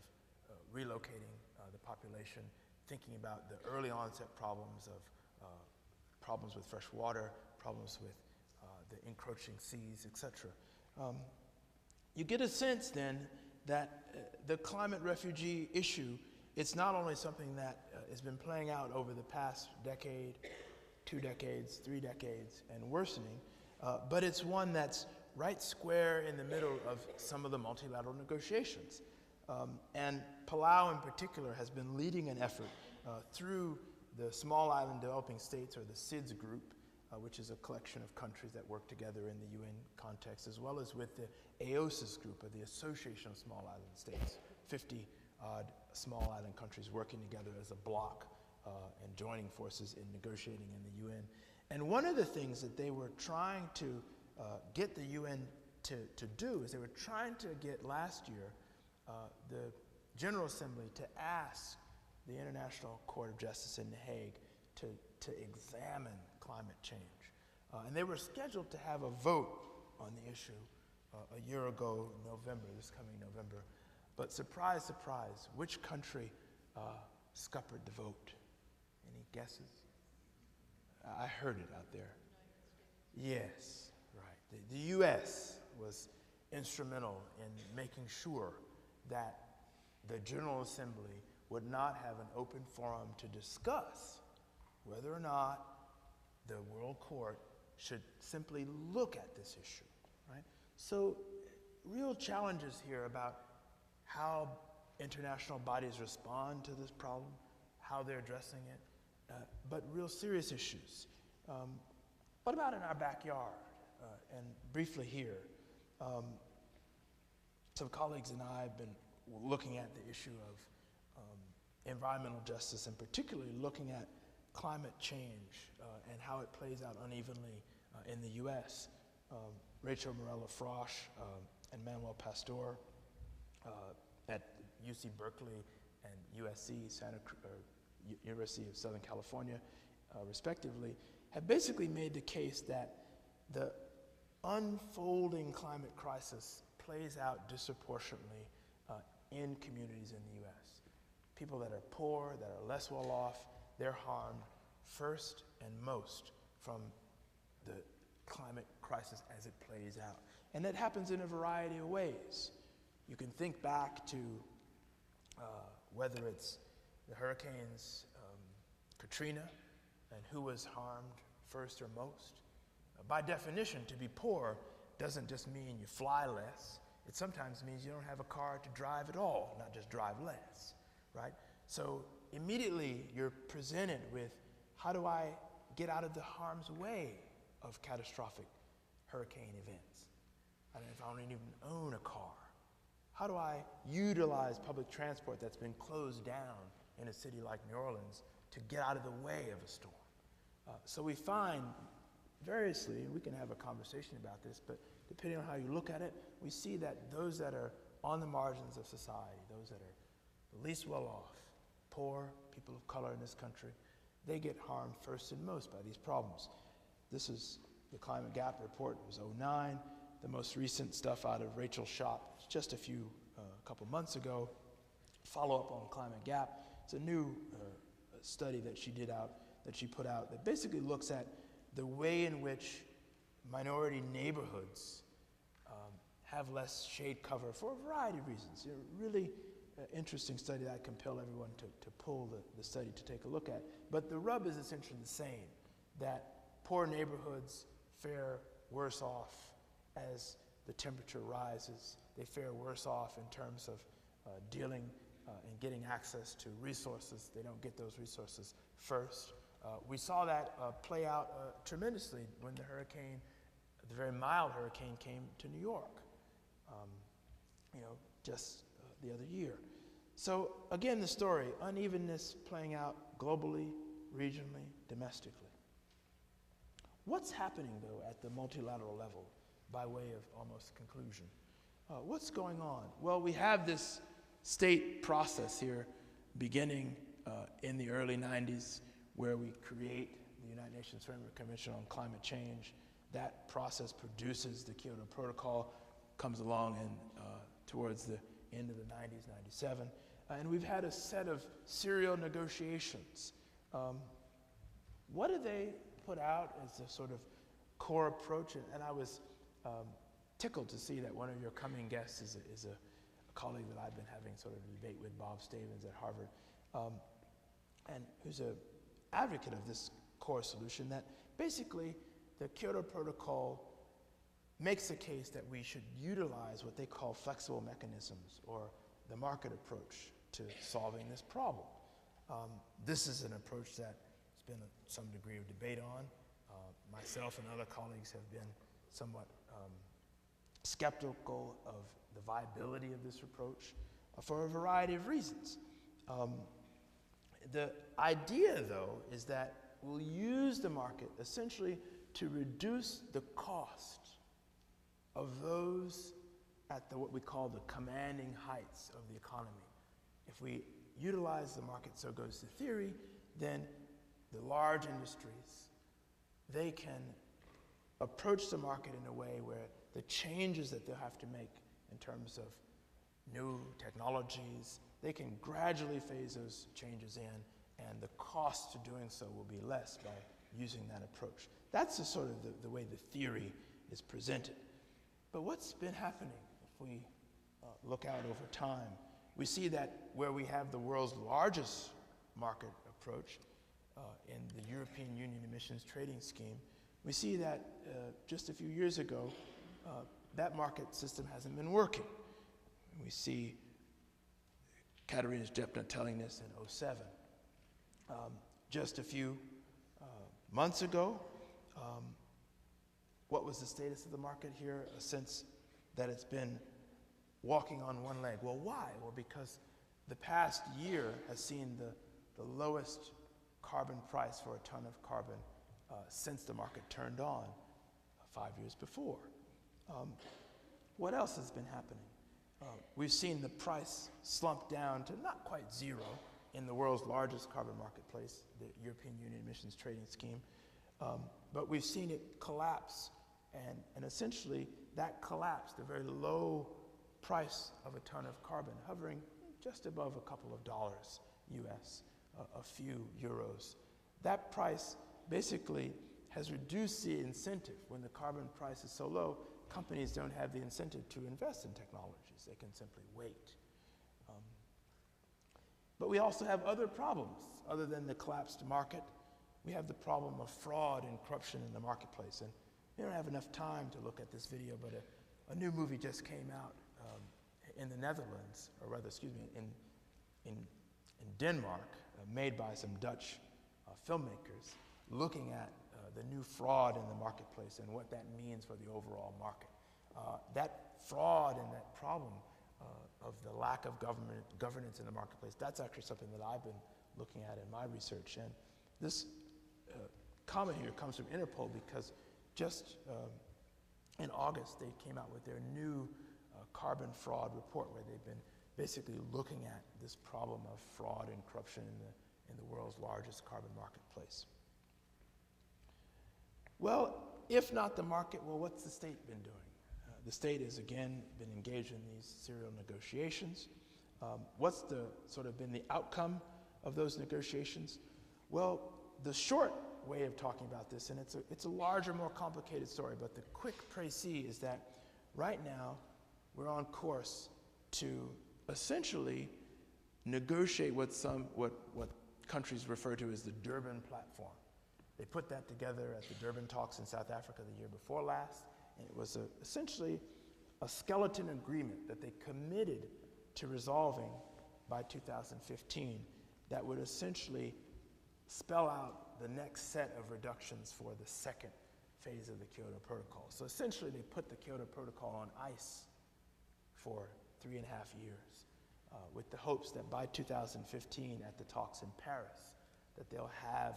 relocating the population, thinking about the early onset problems of problems with fresh water, problems with the encroaching seas, etc. You get a sense then that the climate refugee issue, it's not only something that has been playing out over the past decade, 2 decades, 3 decades, and worsening, but it's one that's right square in the middle of some of the multilateral negotiations. And Palau in particular has been leading an effort through the Small Island Developing States, or the SIDS group, which is a collection of countries that work together in the UN context, as well as with the AOSIS group, or the Association of Small Island States, 50-odd small island countries working together as a bloc and joining forces in negotiating in the UN. And one of the things that they were trying to get the UN to do is they were trying to get last year the General Assembly to ask the International Court of Justice in The Hague to examine climate change. And they were scheduled to have a vote on the issue a year ago, November, this coming November. But surprise, surprise, which country scuppered the vote? Any guesses? I heard it out there. Yes, right. The US was instrumental in making sure that the General Assembly would not have an open forum to discuss whether or not the World Court should simply look at this issue, right? So real challenges here about how international bodies respond to this problem, how they're addressing it, but real serious issues. What about in our backyard? And briefly here, some colleagues and I have been looking at the issue of environmental justice, and particularly looking at climate change and how it plays out unevenly in the US. Rachel Morella-Frosch and Manuel Pastor at UC Berkeley and USC, University of Southern California, respectively, have basically made the case that the unfolding climate crisis plays out disproportionately in communities in the U.S. People that are poor, that are less well off, they're harmed first and most from the climate crisis as it plays out. And that happens in a variety of ways. You can think back to whether it's the hurricanes Katrina and who was harmed first or most. By definition, to be poor doesn't just mean you fly less. It sometimes means you don't have a car to drive at all, not just drive less, right? So immediately you're presented with, how do I get out of the harm's way of catastrophic hurricane events? I don't know if I don't even own a car. How do I utilize public transport that's been closed down in a city like New Orleans to get out of the way of a storm? So we find variously, and we can have a conversation about this, but depending on how you look at it, we see that those that are on the margins of society, those that are the least well off, poor, people of color in this country, they get harmed first and most by these problems. This is the Climate Gap report. It was 2009. The most recent stuff out of Rachel Shop, just a couple months ago, follow-up on Climate Gap. It's a new study that she put out that basically looks at the way in which minority neighborhoods have less shade cover for a variety of reasons. A really interesting study that I compel everyone to pull the study to take a look at. But the rub is essentially the same, that poor neighborhoods fare worse off as the temperature rises. They fare worse off in terms of dealing and getting access to resources. They don't get those resources first. We saw that play out tremendously when the very mild hurricane came to New York, just the other year. So again, the story, unevenness playing out globally, regionally, domestically. What's happening, though, at the multilateral level by way of almost conclusion? What's going on? Well, we have this state process here beginning in the early 90s where we create the United Nations Framework Convention on Climate Change. That process produces the Kyoto Protocol, comes along and towards the end of the 90s, 97. And we've had a set of serial negotiations. What do they put out as a sort of core approach? And I was tickled to see that one of your coming guests is a colleague that I've been having sort of a debate with, Bob Stavens at Harvard, and who's an advocate of this core solution, that basically the Kyoto Protocol makes a case that we should utilize what they call flexible mechanisms, or the market approach to solving this problem. This is an approach that has been some degree of debate on. Myself and other colleagues have been somewhat skeptical of the viability of this approach for a variety of reasons. The idea, though, is that we'll use the market essentially to reduce the cost of those at what we call the commanding heights of the economy. If we utilize the market, so goes the theory, then the large industries, they can approach the market in a way where the changes that they'll have to make in terms of new technologies, they can gradually phase those changes in, and the cost of doing so will be less by using that approach. That's the sort of the way the theory is presented. But what's been happening, if we look out over time, we see that where we have the world's largest market approach in the European Union Emissions Trading Scheme, we see that just a few years ago, that market system hasn't been working. We see Katarina Stepna telling this in 2007. Just a few months ago, what was the status of the market here? A sense that it's been walking on one leg. Well, why? Well, because the past year has seen the lowest carbon price for a ton of carbon since the market turned on 5 years before. What else has been happening? We've seen the price slump down to not quite zero in the world's largest carbon marketplace, the European Union Emissions Trading Scheme, but we've seen it collapse And essentially, that collapsed, the very low price of a ton of carbon, hovering just above a couple of dollars US, a few euros. That price basically has reduced the incentive. When the carbon price is so low, companies don't have the incentive to invest in technologies. They can simply wait. But we also have other problems. Other than the collapsed market, we have the problem of fraud and corruption in the marketplace. And we don't have enough time to look at this video, but a new movie just came out in the Netherlands, or rather, excuse me, in Denmark, made by some Dutch filmmakers, looking at the new fraud in the marketplace and what that means for the overall market. That fraud and that problem of the lack of governance in the marketplace, that's actually something that I've been looking at in my research. And this comment here comes from Interpol because just in August, they came out with their new carbon fraud report, where they've been basically looking at this problem of fraud and corruption in the world's largest carbon marketplace. Well, if not the market, well, what's the state been doing? The state has, again, been engaged in these serial negotiations. What's the sort of been the outcome of those negotiations? Well, the short way of talking about this, and it's a larger, more complicated story, but the quick précis is that right now we're on course to essentially negotiate what countries refer to as the Durban Platform. They put that together at the Durban talks in South Africa the year before last, and it was essentially a skeleton agreement that they committed to resolving by 2015 that would essentially spell out the next set of reductions for the second phase of the Kyoto Protocol. So essentially, they put the Kyoto Protocol on ice for 3.5 years, with the hopes that by 2015, at the talks in Paris, that they'll have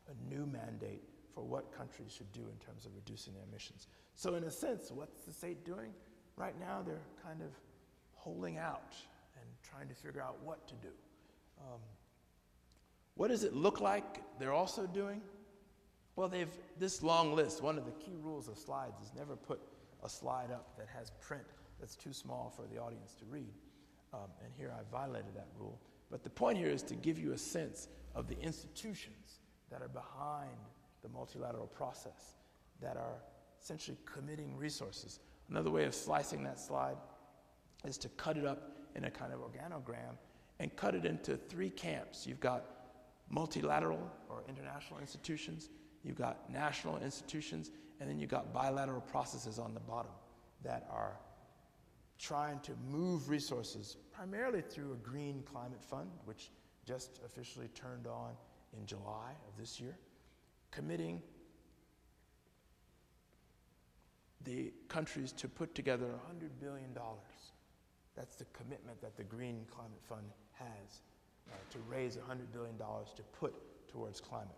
a new mandate for what countries should do in terms of reducing their emissions. So in a sense, what's the state doing? Right now, they're kind of holding out and trying to figure out what to do. What does it look like they're also doing? Well, they've this long list. One of the key rules of slides is never put a slide up that has print that's too small for the audience to read. And here I violated that rule. But the point here is to give you a sense of the institutions that are behind the multilateral process, that are essentially committing resources. Another way of slicing that slide is to cut it up in a kind of organogram and cut it into 3 camps. You've got multilateral or international institutions, you've got national institutions, and then you've got bilateral processes on the bottom that are trying to move resources primarily through a green climate fund, which just officially turned on in July of this year, committing the countries to put together $100 billion. That's the commitment that the Green Climate Fund has, to raise $100 billion to put towards climate.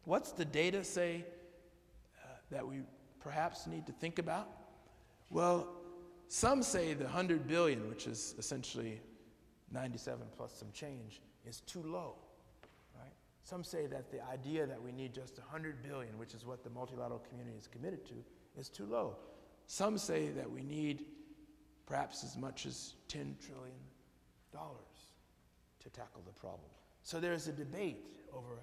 What's the data say that we perhaps need to think about? Well, some say the 100 billion, which is essentially 97 plus some change, is too low, right? Some say that the idea that we need just 100 billion, which is what the multilateral community is committed to, is too low. Some say that we need perhaps as much as $10 trillion to tackle the problem. So there's a debate over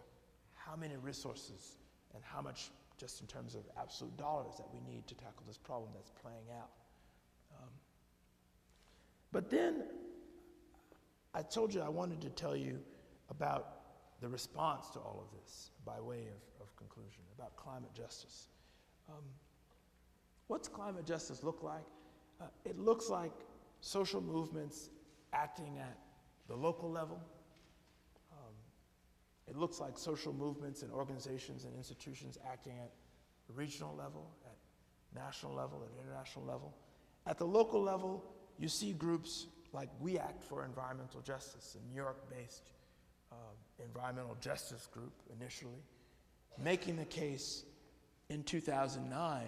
how many resources and how much, just in terms of absolute dollars, that we need to tackle this problem that's playing out. But then I told you I wanted to tell you about the response to all of this by way of conclusion, about climate justice. What's climate justice look like? It looks like social movements acting at the local level. It looks like social movements and organizations and institutions acting at the regional level, at national level, at international level. At the local level, you see groups like We Act for Environmental Justice, a New York-based environmental justice group initially, making the case in 2009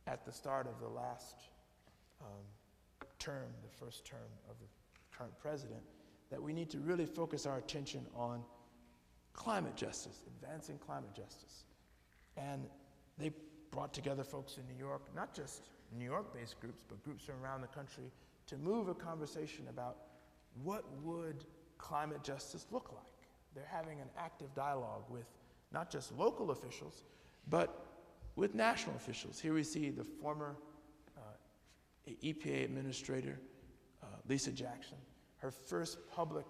at the start of the last term, the first term of the current president, that we need to really focus our attention on climate justice, advancing climate justice. And they brought together folks in New York, not just New York-based groups, but groups from around the country, to move a conversation about what would climate justice look like. They're having an active dialogue with not just local officials, but with national officials. Here we see the former EPA administrator, Lisa Jackson. Her first public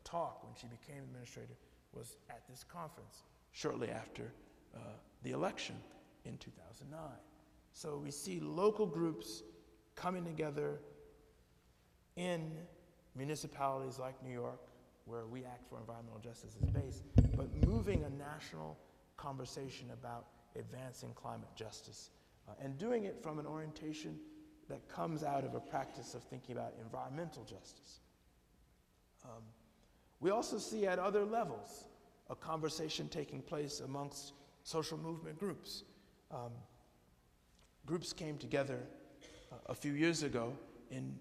talk when she became administrator was at this conference shortly after the election in 2009. So we see local groups coming together in municipalities like New York, where We Act for Environmental Justice is based, but moving a national conversation about advancing climate justice, and doing it from an orientation that comes out of a practice of thinking about environmental justice. We also see at other levels a conversation taking place amongst social movement groups. Groups came together a few years ago in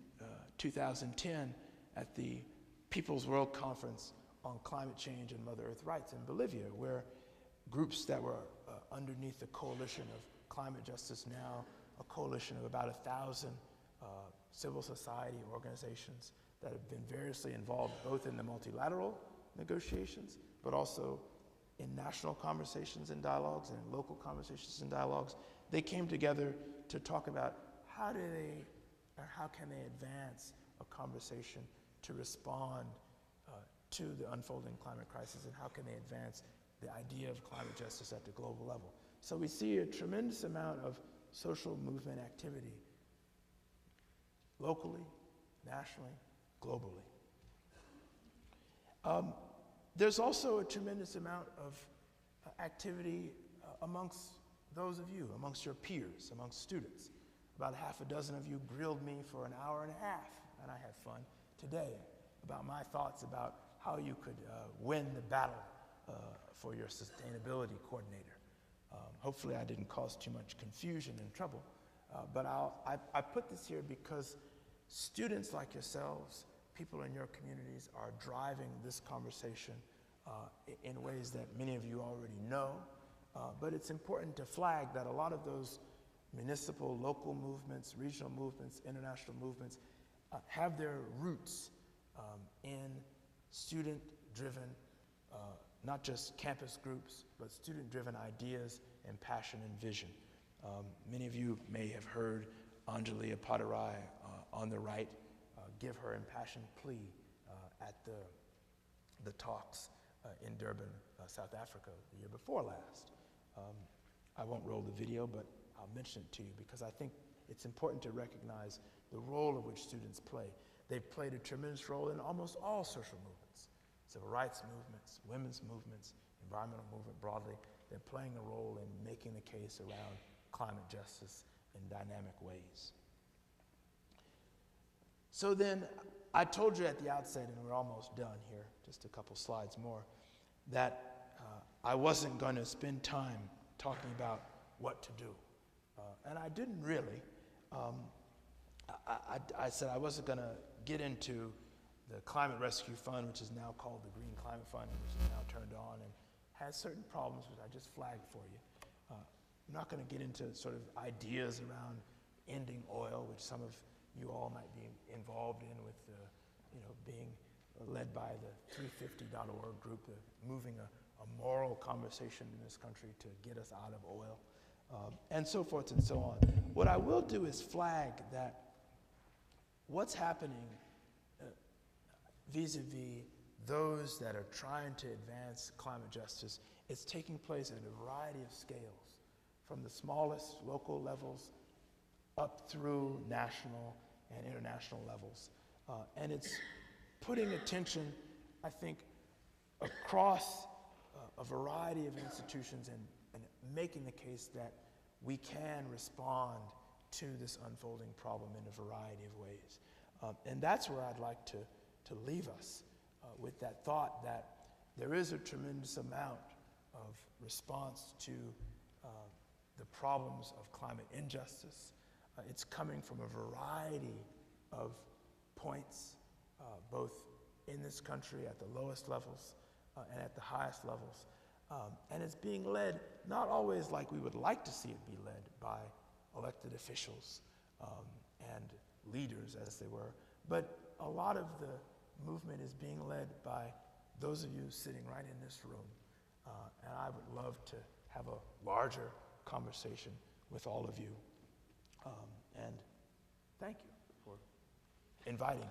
2010 at the People's World Conference on Climate Change and Mother Earth Rights in Bolivia, where groups that were underneath the coalition of Climate Justice Now, a coalition of about 1,000 civil society organizations that have been variously involved both in the multilateral negotiations, but also in national conversations and dialogues and in local conversations and dialogues. They came together to talk about how can they advance a conversation to respond to the unfolding climate crisis, and how can they advance the idea of climate justice at the global level. So we see a tremendous amount of social movement activity, locally, nationally, globally. There's also a tremendous amount of activity amongst those of you, amongst your peers, amongst students. About half a dozen of you grilled me for an hour and a half, and I had fun today about my thoughts about how you could win the battle for your sustainability coordinator. Hopefully I didn't cause too much confusion and trouble, but I put this here because students like yourselves, people in your communities, are driving this conversation in ways that many of you already know, but it's important to flag that a lot of those municipal, local movements, regional movements, international movements have their roots in student-driven, not just campus groups, but student-driven ideas and passion and vision. Many of you may have heard Anjali Appadurai on the right give her impassioned plea at the talks in Durban, South Africa, the year before last. I won't roll the video, but I'll mention it to you because I think it's important to recognize the role of which students play. They've played a tremendous role in almost all social movements, civil rights movements, women's movements, environmental movement broadly. They're playing a role in making the case around climate justice in dynamic ways. So then, I told you at the outset, and we're almost done here, just a couple slides more, that I wasn't going to spend time talking about what to do. And I didn't really. I said I wasn't going to get into the Climate Rescue Fund, which is now called the Green Climate Fund, which is now turned on and has certain problems, which I just flagged for you. I'm not going to get into sort of ideas around ending oil, which some of you all might be involved in with, being led by the 350.org group, moving a moral conversation in this country to get us out of oil, and so forth and so on. What I will do is flag that what's happening vis-a-vis those that are trying to advance climate justice is taking place at a variety of scales, from the smallest local levels up through national and international levels. And it's putting attention, I think, across a variety of institutions and making the case that we can respond to this unfolding problem in a variety of ways. And that's where I'd like to leave us, with that thought that there is a tremendous amount of response to the problems of climate injustice. It's coming from a variety of points, both in this country at the lowest levels and at the highest levels. And it's being led not always like we would like to see it be led by elected officials and leaders, as they were, but a lot of the movement is being led by those of you sitting right in this room. And I would love to have a larger conversation with all of you. And thank you for inviting me.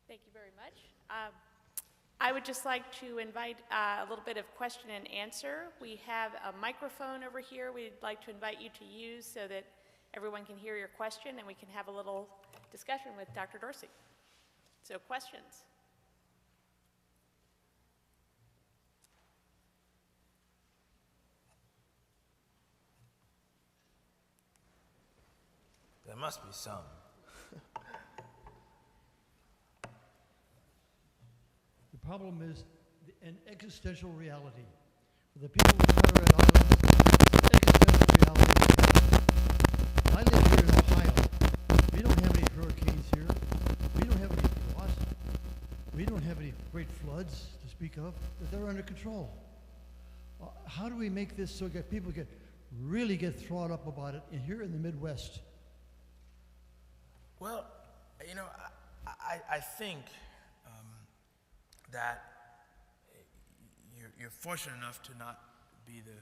Thank you very much. I would just like to invite a little bit of question and answer. We have a microphone over here we'd like to invite you to use so that everyone can hear your question and we can have a little discussion with Dr. Dorsey. So questions? There must be some. The problem is an existential reality. For the people of Carteret Islands, existential reality. I live here in Ohio. We don't have any hurricanes here. We don't have any frost. We don't have any great floods to speak of, but they're under control. How do we make this so that people really get thrown up about it here in the Midwest? Well, you know, I think that you're fortunate enough to not be the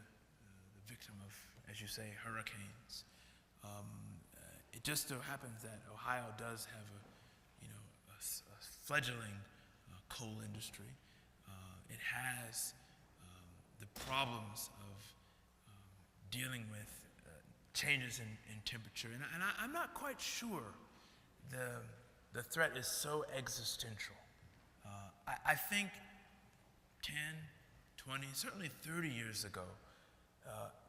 victim of, as you say, hurricanes. It just so happens that Ohio does have a fledgling coal industry. It has the problems of dealing with changes in temperature, and I'm not quite sure the threat is so existential. I think 10, 20, certainly 30 years ago,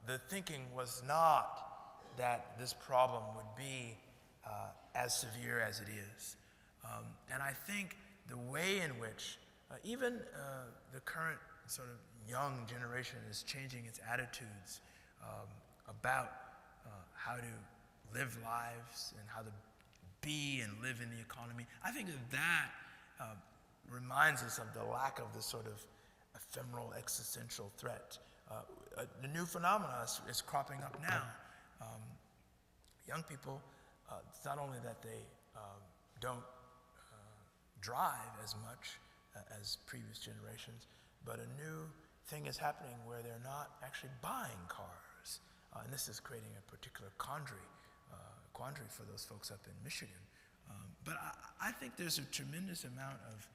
the thinking was not that this problem would be as severe as it is. And I think the way in which even the current sort of young generation is changing its attitudes about how to live lives and how to be and live in the economy, I think that reminds us of the lack of this sort of ephemeral existential threat. The new phenomena is cropping up now. Young people, it's not only that they don't drive as much as previous generations, but a new thing is happening where they're not actually buying cars. And this is creating a particular quandary for those folks up in Michigan. But I think there's a tremendous amount of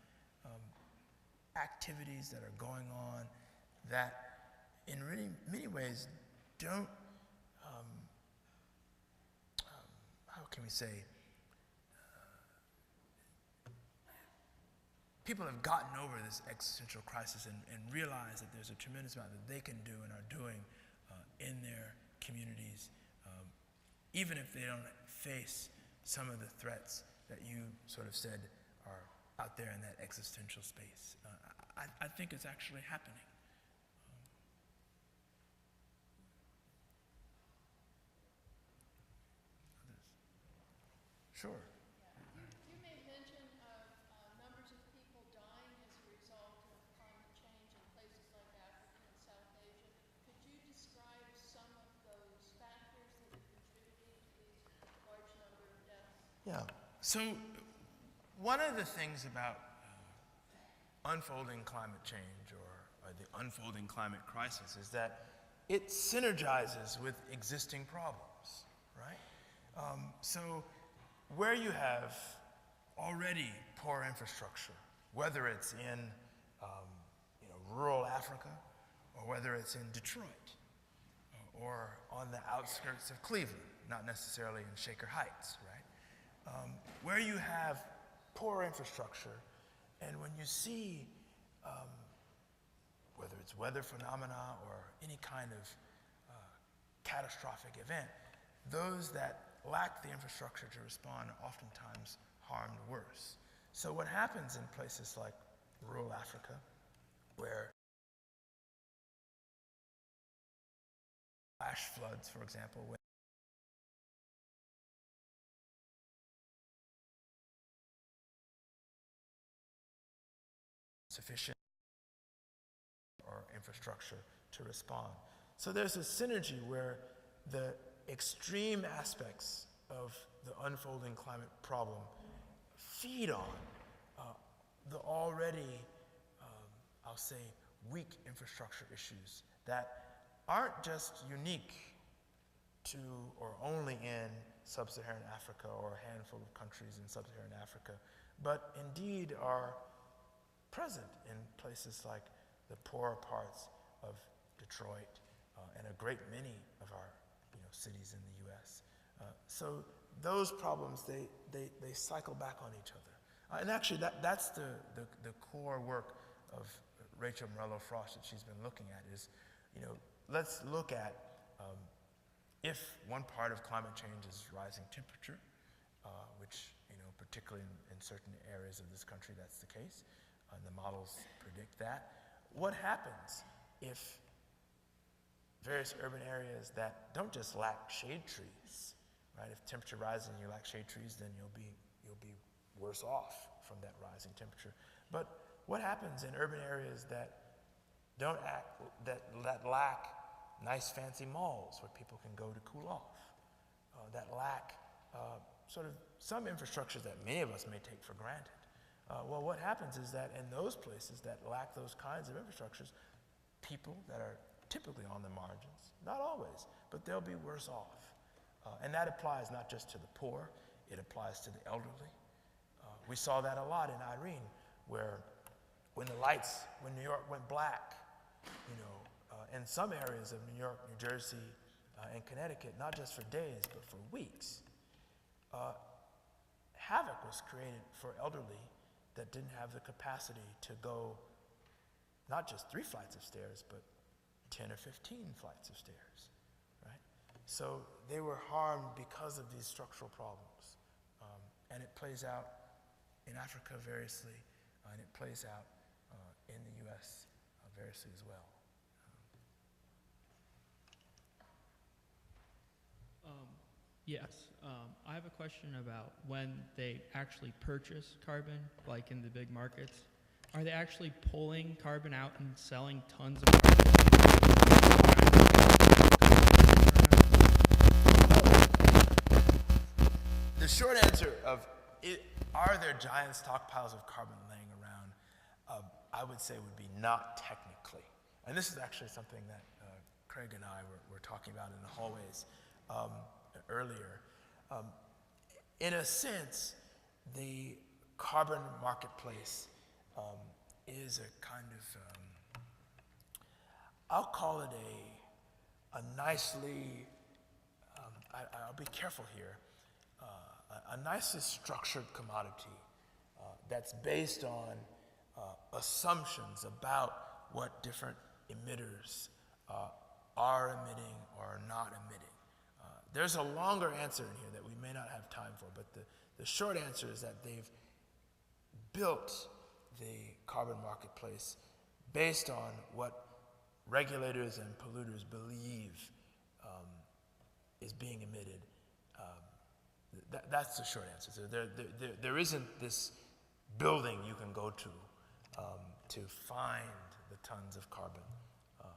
activities that are going on that in really many ways don't, how can we say, people have gotten over this existential crisis and realize that there's a tremendous amount that they can do and are doing in their communities, even if they don't face some of the threats that you sort of said are out there in that existential space. I think it's actually happening. Sure. You made mention of numbers of people dying as a result of climate change in places like Africa and South Asia. Could you describe some of those factors that are contributing to these large number of deaths? Yeah. So one of the things about unfolding climate change or the unfolding climate crisis is that it synergizes with existing problems, right? So where you have already poor infrastructure, whether it's in rural Africa or whether it's in Detroit or on the outskirts of Cleveland, not necessarily in Shaker Heights, right? Where you have poor infrastructure, and when you see whether it's weather phenomena or any kind of catastrophic event, those that lack the infrastructure to respond are oftentimes harmed worse. So what happens in places like rural Africa, where flash floods, for example, when sufficient or infrastructure to respond. So there's a synergy where the extreme aspects of the unfolding climate problem feed on the already, I'll say, weak infrastructure issues that aren't just unique to or only in sub-Saharan Africa or a handful of countries in sub-Saharan Africa, but indeed are present in places like the poorer parts of Detroit and a great many of our cities in the US. So those problems, they cycle back on each other. And actually that's the core work of Rachel Morello-Frost that she's been looking at is, let's look at if one part of climate change is rising temperature, which, particularly in certain areas of this country, that's the case, and the models predict that. What happens if various urban areas that don't just lack shade trees, right? If temperature rises and you lack shade trees, then you'll be worse off from that rising temperature. But what happens in urban areas that lack nice fancy malls where people can go to cool off, that lack sort of some infrastructure that many of us may take for granted? Well, what happens is that in those places that lack those kinds of infrastructures, people that are typically on the margins, not always, but they'll be worse off. And that applies not just to the poor, it applies to the elderly. We saw that a lot in Irene, where when New York went black, in some areas of New York, New Jersey, and Connecticut, not just for days, but for weeks, havoc was created for elderly that didn't have the capacity to go not just 3 flights of stairs, but 10 or 15 flights of stairs, right? So they were harmed because of these structural problems. And it plays out in Africa variously, and it plays out in the US variously as well. Yes, I have a question about when they actually purchase carbon, like in the big markets. Are they actually pulling carbon out and selling tons of carbon? The short answer of are there giant stockpiles of carbon laying around, I would say would be not technically. And this is actually something that Craig and I were talking about in the hallways earlier. In a sense, the carbon marketplace is a kind of, I'll call it a nicely, I'll be careful here, a nicely structured commodity that's based on assumptions about what different emitters are emitting or are not emitting. There's a longer answer in here that we may not have time for, but the short answer is that they've built the carbon marketplace based on what regulators and polluters believe is being emitted. That's the short answer. So there isn't this building you can go to find the tons of carbon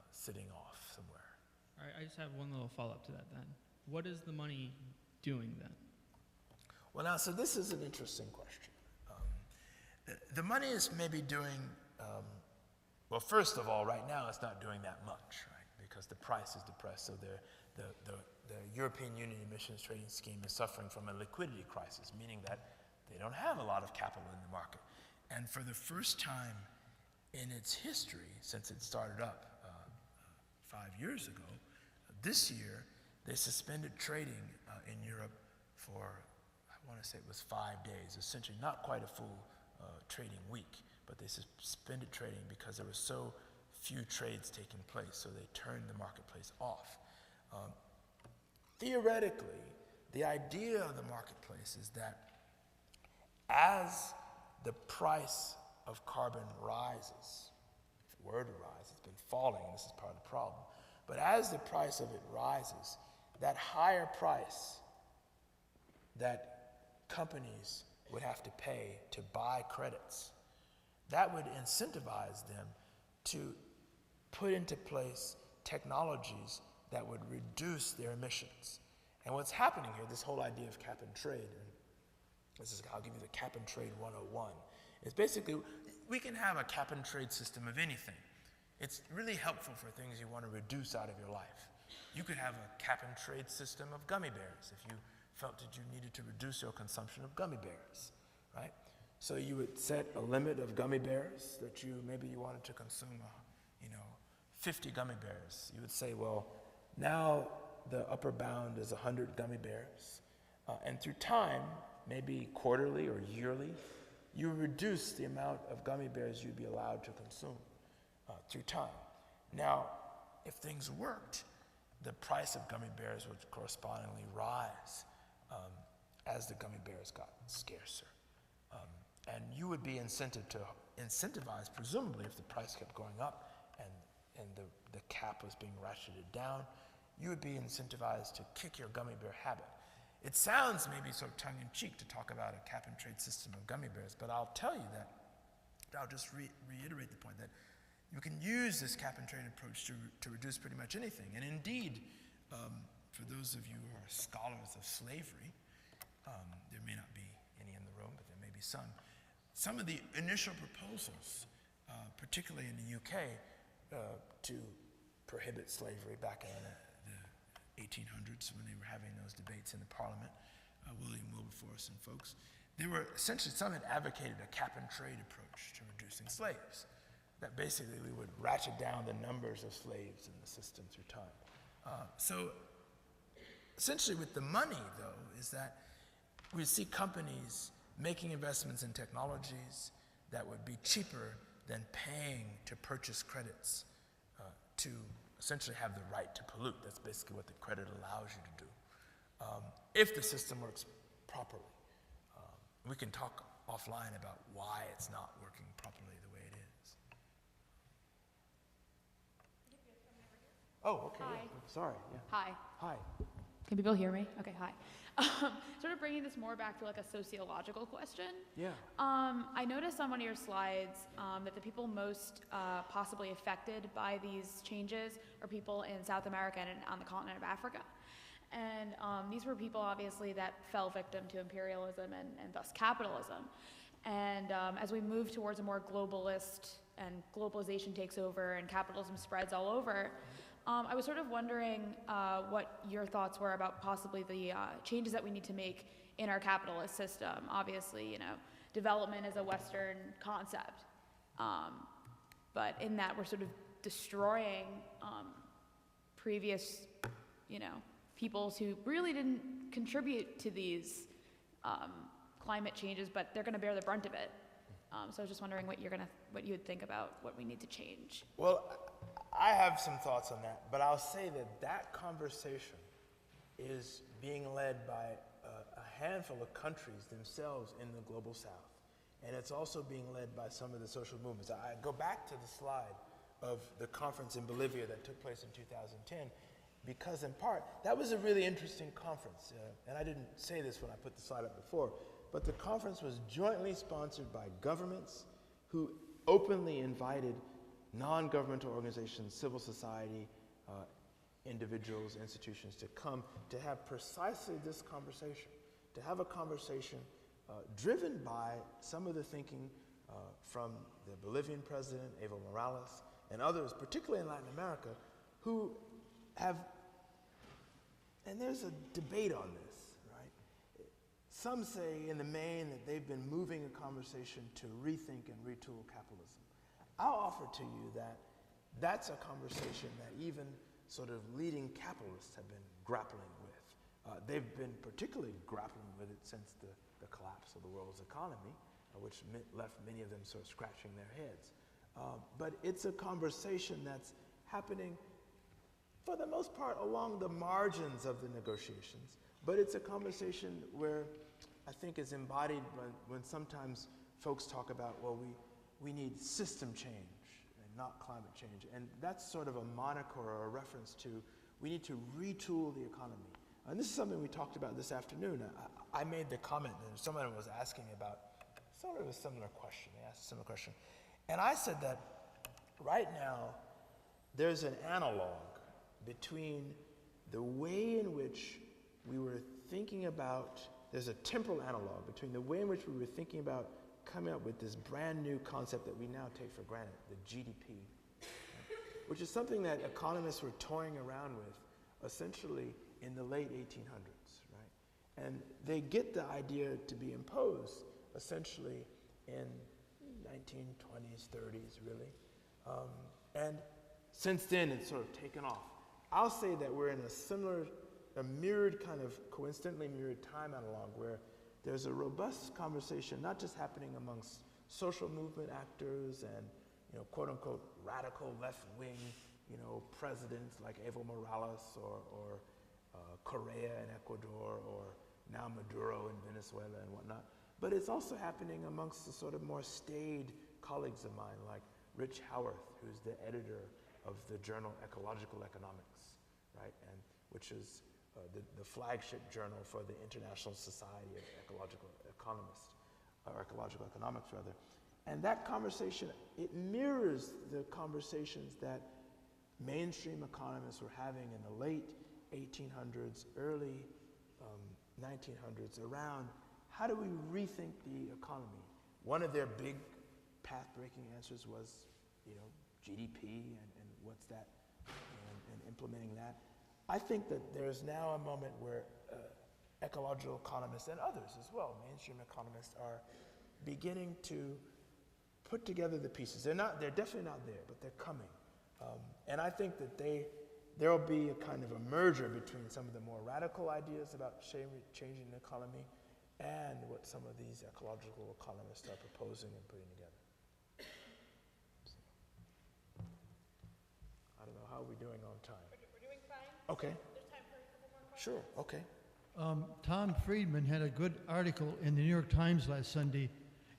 sitting off somewhere. All right, I just have one little follow-up to that then. What is the money doing then? Well, now, so this is an interesting question. The money is maybe doing, well, first of all, right now it's not doing that much, right? Because the price is depressed. So the European Union Emissions Trading Scheme is suffering from a liquidity crisis, meaning that they don't have a lot of capital in the market. And for the first time in its history, since it started up 5 years ago, this year they suspended trading in Europe for, I want to say it was 5 days, essentially not quite a full trading week, but they suspended trading because there were so few trades taking place, so they turned the marketplace off. Theoretically, the idea of the marketplace is that as the price of carbon rises, if it were to rise, it's been falling, and this is part of the problem, But as the price of it rises, that higher price that companies would have to pay to buy credits, that would incentivize them to put into place technologies that would reduce their emissions. And what's happening here, this whole idea of cap and trade, and this is, I'll give you the cap and trade 101, is basically we can have a cap and trade system of anything. It's really helpful for things you want to reduce out of your life. You could have a cap and trade system of gummy bears if you felt that you needed to reduce your consumption of gummy bears, right? So you would set a limit of gummy bears that maybe you wanted to consume, 50 gummy bears. You would say, well, now the upper bound is 100 gummy bears. And through time, maybe quarterly or yearly, you reduce the amount of gummy bears you'd be allowed to consume through time. Now, if things worked, the price of gummy bears would correspondingly rise as the gummy bears got scarcer. And you would be incentivized, presumably, if the price kept going up and the cap was being ratcheted down, you would be incentivized to kick your gummy bear habit. It sounds maybe sort of tongue-in-cheek to talk about a cap and trade system of gummy bears, but I'll tell you that, I'll just reiterate the point that you can use this cap and trade approach to reduce pretty much anything. And indeed, for those of you who are scholars of slavery, there may not be any in the room, but there may be some. Some of the initial proposals, particularly in the UK, to prohibit slavery back in the 1800s when they were having those debates in the Parliament, William Wilberforce and folks, they were essentially, some had advocated a cap and trade approach to reducing slaves. That basically we would ratchet down the numbers of slaves in the system through time. So essentially with the money, though, is that we see companies making investments in technologies that would be cheaper than paying to purchase credits to essentially have the right to pollute. That's basically what the credit allows you to do, if the system works properly. We can talk offline about why it's not working properly the way it is. Oh, okay. Hi. Yeah. Sorry. Yeah. Hi. Hi. Can people hear me? Okay, hi. Sort of bringing this more back to like a sociological question. Yeah. I noticed on one of your slides that the people most possibly affected by these changes are people in South America and on the continent of Africa. And these were people, obviously, that fell victim to imperialism and thus capitalism. And as we move towards a more globalist and globalization takes over and capitalism spreads all over, I was sort of wondering what your thoughts were about possibly the changes that we need to make in our capitalist system. Obviously, development is a Western concept, but in that we're sort of destroying previous, peoples who really didn't contribute to these climate changes, but they're going to bear the brunt of it. So I was just wondering what you would think about what we need to change. Well, I have some thoughts on that, but I'll say that conversation is being led by a handful of countries themselves in the global south. And it's also being led by some of the social movements. I go back to the slide of the conference in Bolivia that took place in 2010, because in part, that was a really interesting conference. And I didn't say this when I put the slide up before, but the conference was jointly sponsored by governments who openly invited non-governmental organizations, civil society, individuals, institutions to come to have precisely this conversation, to have a conversation driven by some of the thinking from the Bolivian president, Evo Morales, and others, particularly in Latin America, who have, and there's a debate on this, right? Some say in the main that they've been moving a conversation to rethink and retool capitalism. I'll offer to you that that's a conversation that even sort of leading capitalists have been grappling with. They've been particularly grappling with it since the collapse of the world's economy, which left many of them sort of scratching their heads. But it's a conversation that's happening, for the most part, along the margins of the negotiations. But it's a conversation where I think is embodied when sometimes folks talk about, well, we need system change and not climate change. And that's sort of a moniker or a reference to we need to retool the economy. And this is something we talked about this afternoon. I made the comment that someone was asking about sort of a similar question. They asked a similar question. And I said that right now, there's an analog between the way in which we were thinking about, there's a temporal analog between the way in which we were thinking about coming up with this brand new concept that we now take for granted, the GDP, which is something that economists were toying around with essentially in the late 1800s, right? And they get the idea to be imposed essentially in 1920s, 30s, really. And since then, it's sort of taken off. I'll say that we're in a similar, a mirrored kind of, coincidentally mirrored time analog where there's a robust conversation, not just happening amongst social movement actors and, you know, quote unquote, radical left-wing, you know, presidents like Evo Morales or Correa in Ecuador or now Maduro in Venezuela and whatnot. But it's also happening amongst the sort of more staid colleagues of mine like Rich Howarth, who's the editor of the journal Ecological Economics, right? And which is the flagship journal for the International Society of Ecological Economists, or Ecological Economics rather. And that conversation, it mirrors the conversations that mainstream economists were having in the late 1800s, early 1900s around how do we rethink the economy? One of their big path-breaking answers was, you know, GDP and what's that, and implementing that. I think that there's now a moment where ecological economists and others as well, mainstream economists, are beginning to put together the pieces. They're definitely not there, but they're coming. And I think that there will be a kind of a merger between some of the more radical ideas about changing the economy and what some of these ecological economists are proposing and putting together. So, I don't know, how are we doing on time? We're doing fine. Okay. There's time for a couple more questions. Sure, okay. Tom Friedman had a good article in the New York Times last Sunday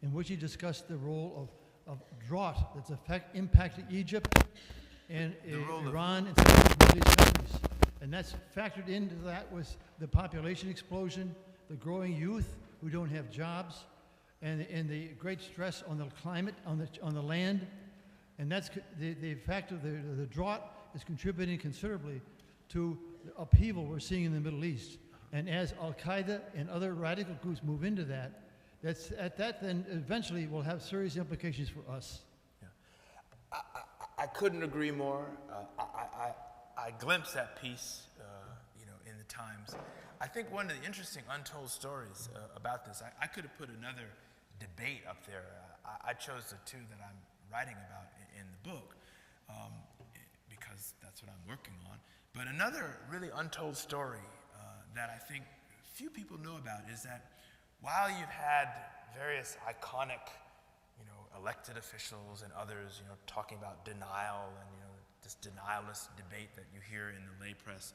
in which he discussed the role of drought that's impacted Egypt and Iran and some of these countries. And that's factored into that was the population explosion, the growing youth who don't have jobs, and the great stress on the climate, on the land. And that's the fact of the drought is contributing considerably to the upheaval we're seeing in the Middle East. And as Al-Qaeda and other radical groups move into that, that then eventually will have serious implications for us. Yeah. I couldn't agree more. I glimpsed that piece, you know, in the Times. I think one of the interesting untold stories about this, I could have put another debate up there. I chose the two that I'm writing about in the book because that's what I'm working on. But another really untold story that I think few people know about is that while you've had various iconic, you know, elected officials and others, you know, talking about denial and, you know, this denialist debate that you hear in the lay press,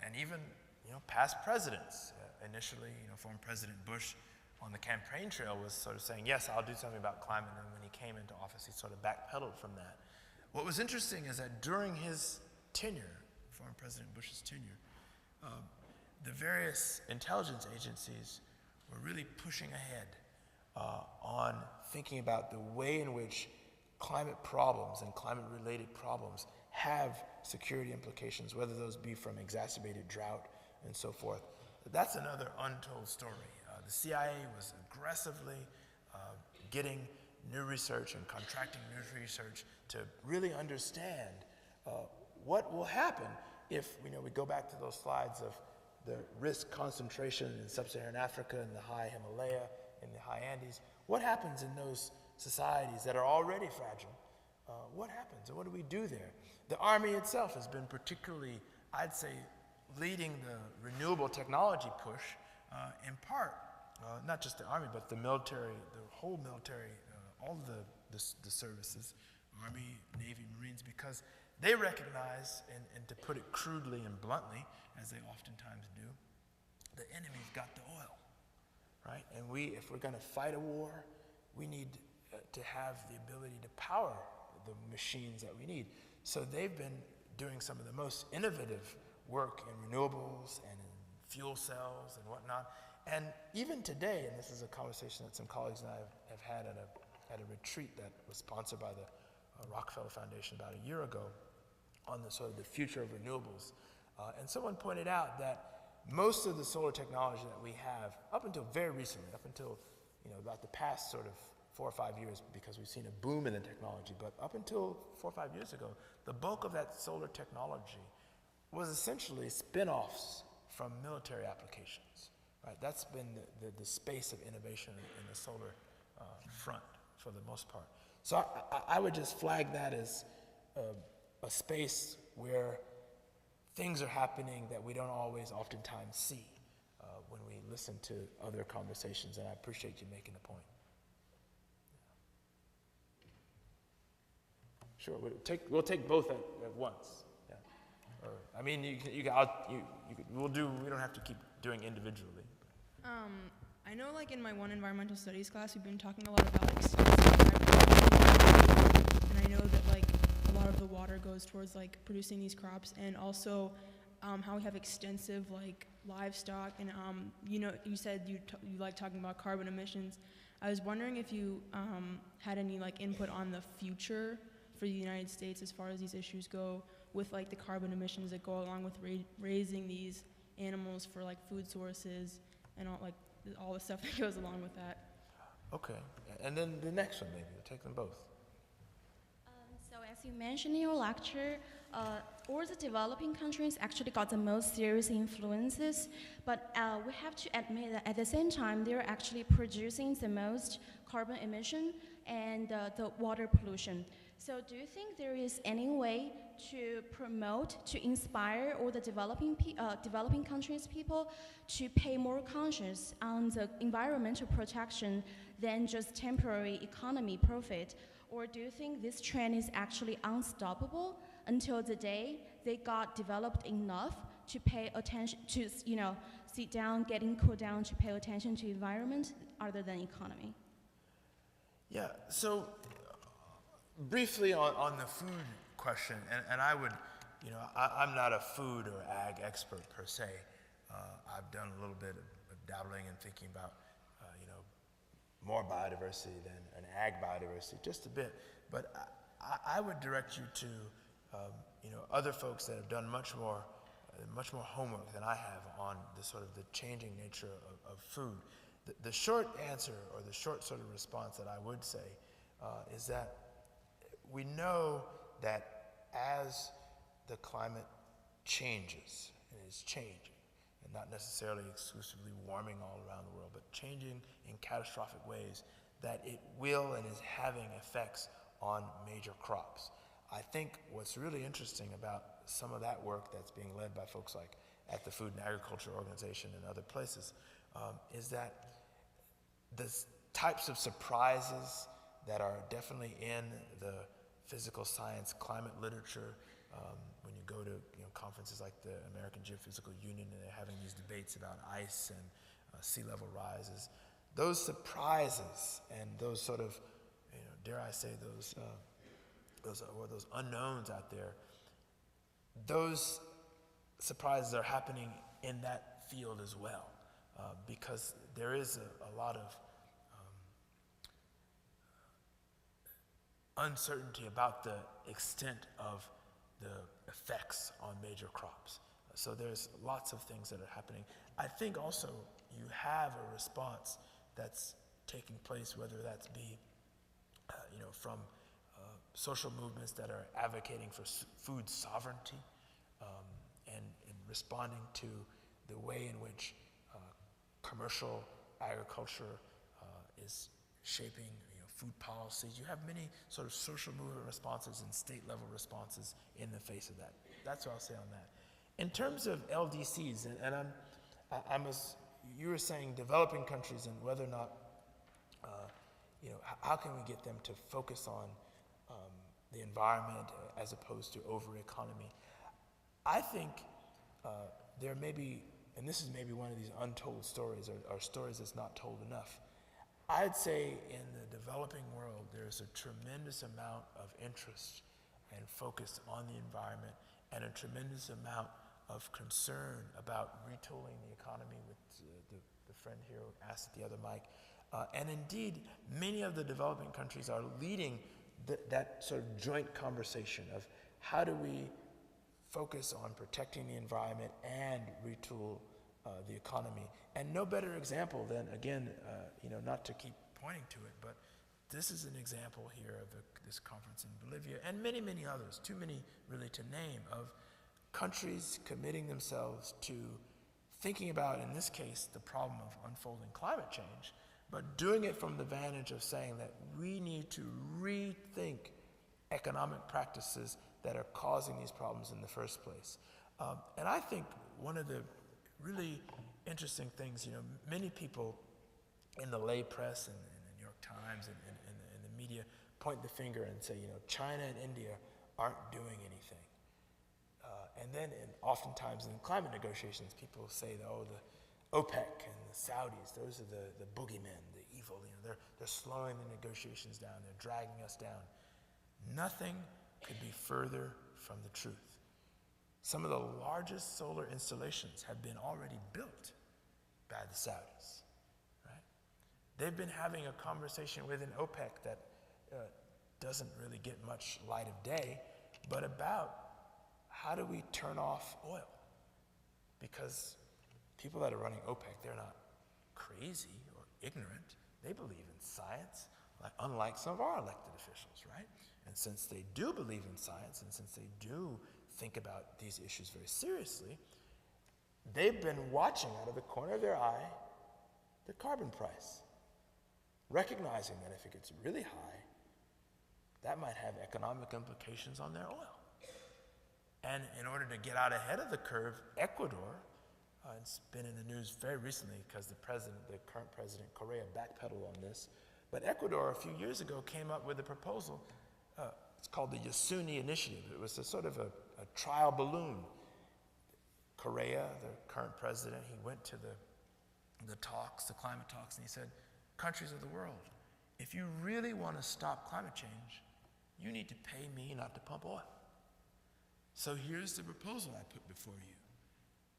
and even, you know, past presidents, initially, you know, former President Bush on the campaign trail was sort of saying, yes, I'll do something about climate, and when he came into office, he sort of backpedaled from that. What was interesting is that during his tenure, former President Bush's tenure, the various intelligence agencies were really pushing ahead on thinking about the way in which climate problems and climate-related problems have security implications, whether those be from exacerbated drought and so forth. That's another untold story. The CIA was aggressively getting new research and contracting new research to really understand what will happen if, you know, we go back to those slides of the risk concentration in sub-Saharan Africa, in the high Himalaya, in the high Andes. What happens in those societies that are already fragile? What happens, and what do we do there? The Army itself has been particularly, I'd say, leading the renewable technology push, in part, not just the Army, but the military, the whole military, all of the services, Army, Navy, Marines, because they recognize, and to put it crudely and bluntly, as they oftentimes do, the enemy's got the oil, right? And if we're going to fight a war, we need to have the ability to power the machines that we need. So they've been doing some of the most innovative work in renewables and in fuel cells and whatnot. And even today, and this is a conversation that some colleagues and I have had at a retreat that was sponsored by the Rockefeller Foundation about a year ago on the sort of the future of renewables. And someone pointed out that most of the solar technology that we have, up until very recently, up until about the past sort of 4 or 5 years, because we've seen a boom in the technology, but up until 4 or 5 years ago, the bulk of that solar technology was essentially spin-offs from military applications. Right? That's been the space of innovation in the solar front for the most part. So I would just flag that as a space where things are happening that we don't always oftentimes see when we listen to other conversations, and I appreciate you making the point. Sure, we'll take both at once. Yeah. Or, I mean, we don't have to keep doing individually. I know, like in my one environmental studies class, we've been talking a lot about extensive agriculture, and I know that like a lot of the water goes towards like producing these crops, and also how we have extensive like livestock, and you said you like talking about carbon emissions. I was wondering if you had any like input on the future for the United States as far as these issues go, with like the carbon emissions that go along with raising these animals for like food sources and all the stuff that goes along with that. Okay, and then the next one, maybe we'll take them both. So as you mentioned in your lecture, all the developing countries actually got the most serious influences, but we have to admit that at the same time, they're actually producing the most carbon emission and the water pollution. So do you think there is any way to promote, to inspire all the developing countries people to pay more conscious on the environmental protection than just temporary economy profit? Or do you think this trend is actually unstoppable until the day they got developed enough to pay attention to, sit down, getting cooled down to pay attention to environment other than economy? Yeah, so briefly on the food question, and I would, I'm not a food or ag expert per se. I've done a little bit of dabbling and thinking about, more biodiversity than an ag biodiversity, just a bit. But I would direct you to, other folks that have done much more homework than I have on the sort of the changing nature of food. The short answer, or the short sort of response that I would say is that we know that as the climate changes, and is changing, and not necessarily exclusively warming all around the world, but changing in catastrophic ways, that it will and is having effects on major crops. I think what's really interesting about some of that work that's being led by folks like at the Food and Agriculture Organization and other places is that the types of surprises that are definitely in the physical science climate literature, when you go to conferences like the American Geophysical Union, and they're having these debates about ice and sea level rises, those surprises and those sort of, dare I say, those unknowns out there, those surprises are happening in that field as well, because there is a lot of uncertainty about the extent of the effects on major crops. So there's lots of things that are happening. I think also you have a response that's taking place, whether that's be, from social movements that are advocating for food sovereignty, and responding to the way in which commercial agriculture is shaping food policies. You have many sort of social movement responses and state level responses in the face of that. That's what I'll say on that. In terms of LDCs, and you were saying developing countries and whether or not, how can we get them to focus on the environment as opposed to over economy? I think there may be, and this is maybe one of these untold stories or stories that's not told enough. I'd say in the developing world, there's a tremendous amount of interest and focus on the environment and a tremendous amount of concern about retooling the economy, with the friend here who asked at the other mic. And indeed, many of the developing countries are leading that sort of joint conversation of how do we focus on protecting the environment and retool the economy. And no better example than, again, not to keep pointing to it, but this is an example here of this conference in Bolivia and many, many others, too many really to name, of countries committing themselves to thinking about, in this case, the problem of unfolding climate change, but doing it from the vantage of saying that we need to rethink economic practices that are causing these problems in the first place. And I think one of the really interesting things, many people in the lay press and the New York Times and the media point the finger and say, China and India aren't doing anything. And then oftentimes in climate negotiations, people say, the OPEC and the Saudis, those are the boogeymen, the evil, they're slowing the negotiations down, they're dragging us down. Nothing could be further from the truth. Some of the largest solar installations have been already built by the Saudis, right? They've been having a conversation within OPEC that doesn't really get much light of day, but about how do we turn off oil? Because people that are running OPEC, they're not crazy or ignorant. They believe in science, unlike some of our elected officials, right? And since they do believe in science, and since they do think about these issues very seriously, they've been watching out of the corner of their eye the carbon price, recognizing that if it gets really high, that might have economic implications on their oil. And in order to get out ahead of the curve, Ecuador, it's been in the news very recently because the current president, Correa, backpedaled on this, but Ecuador a few years ago came up with a proposal. It's called the Yasuni Initiative. It was a sort of a trial balloon. Correa, the current president, he went to the talks, the climate talks, and he said, countries of the world, if you really want to stop climate change, you need to pay me not to pump oil. So here's the proposal I put before you.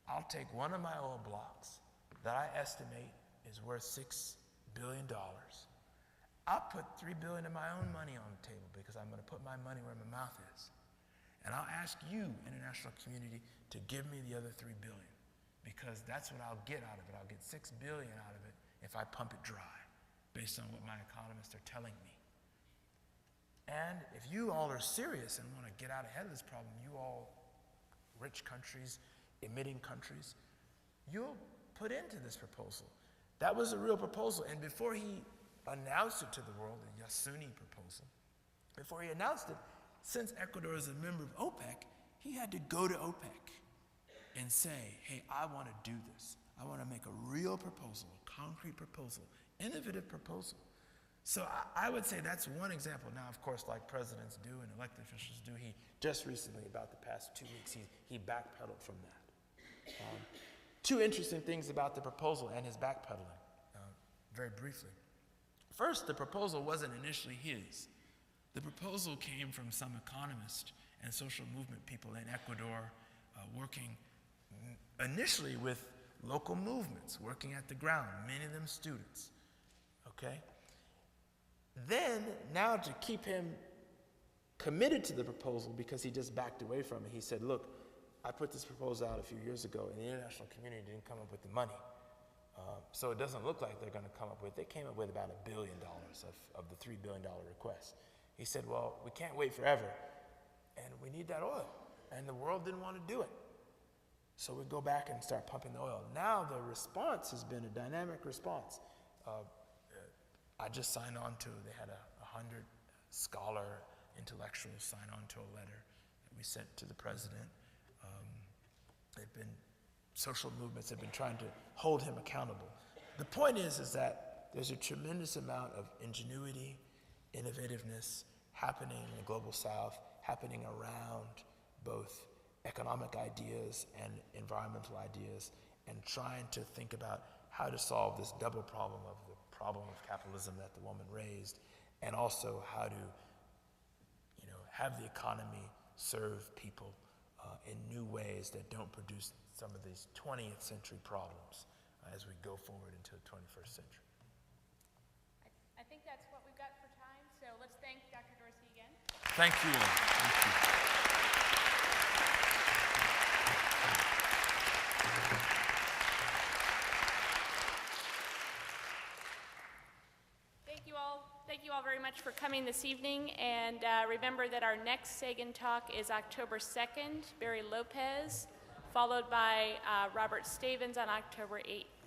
I'll take one of my oil blocks that I estimate is worth $6 billion. I'll put $3 billion of my own money on the table because I'm going to put my money where my mouth is. And I'll ask you, international community, to give me the other $3 billion because that's what I'll get out of it. I'll get $6 billion out of it if I pump it dry, based on what my economists are telling me. And if you all are serious and want to get out ahead of this problem, you all, rich countries, emitting countries, you'll put into this proposal. That was a real proposal. And before he announced it to the world, the Yasuni proposal, before he announced it, since Ecuador is a member of OPEC, he had to go to OPEC and say, hey, I want to do this. I want to make a real proposal, a concrete proposal, innovative proposal. So I would say that's one example. Now, of course, like presidents do and elected officials do, he just recently, about the past 2 weeks, he backpedaled from that. Two interesting things about the proposal and his backpedaling, very briefly. First, the proposal wasn't initially his. The proposal came from some economist and social movement people in Ecuador working initially with local movements, working at the ground, many of them students, okay? Then, now to keep him committed to the proposal because he just backed away from it, he said, look, I put this proposal out a few years ago and the international community didn't come up with the money. So it doesn't look like they're going to come up with, they came up with about $1 billion of the $3 billion request. He said, well, we can't wait forever and we need that oil. And the world didn't want to do it. So we go back and start pumping the oil. Now the response has been a dynamic response. I just signed on to, they had 100 scholar intellectuals sign on to a letter that we sent to the president. Social movements have been trying to hold him accountable. The point is that there's a tremendous amount of ingenuity, innovativeness happening in the global south, happening around both economic ideas and environmental ideas, and trying to think about how to solve this double problem of the problem of capitalism that the woman raised, and also how to, have the economy serve people in new ways that don't produce some of these 20th century problems as we go forward into the 21st century. I think that's what we've got for time, so let's thank Dr. Dorsey again. Thank you all. Thank you. Thank you all very much for coming this evening, and remember that our next Sagan talk is October 2nd, Barry Lopez, followed by Robert Stavens on October 8th.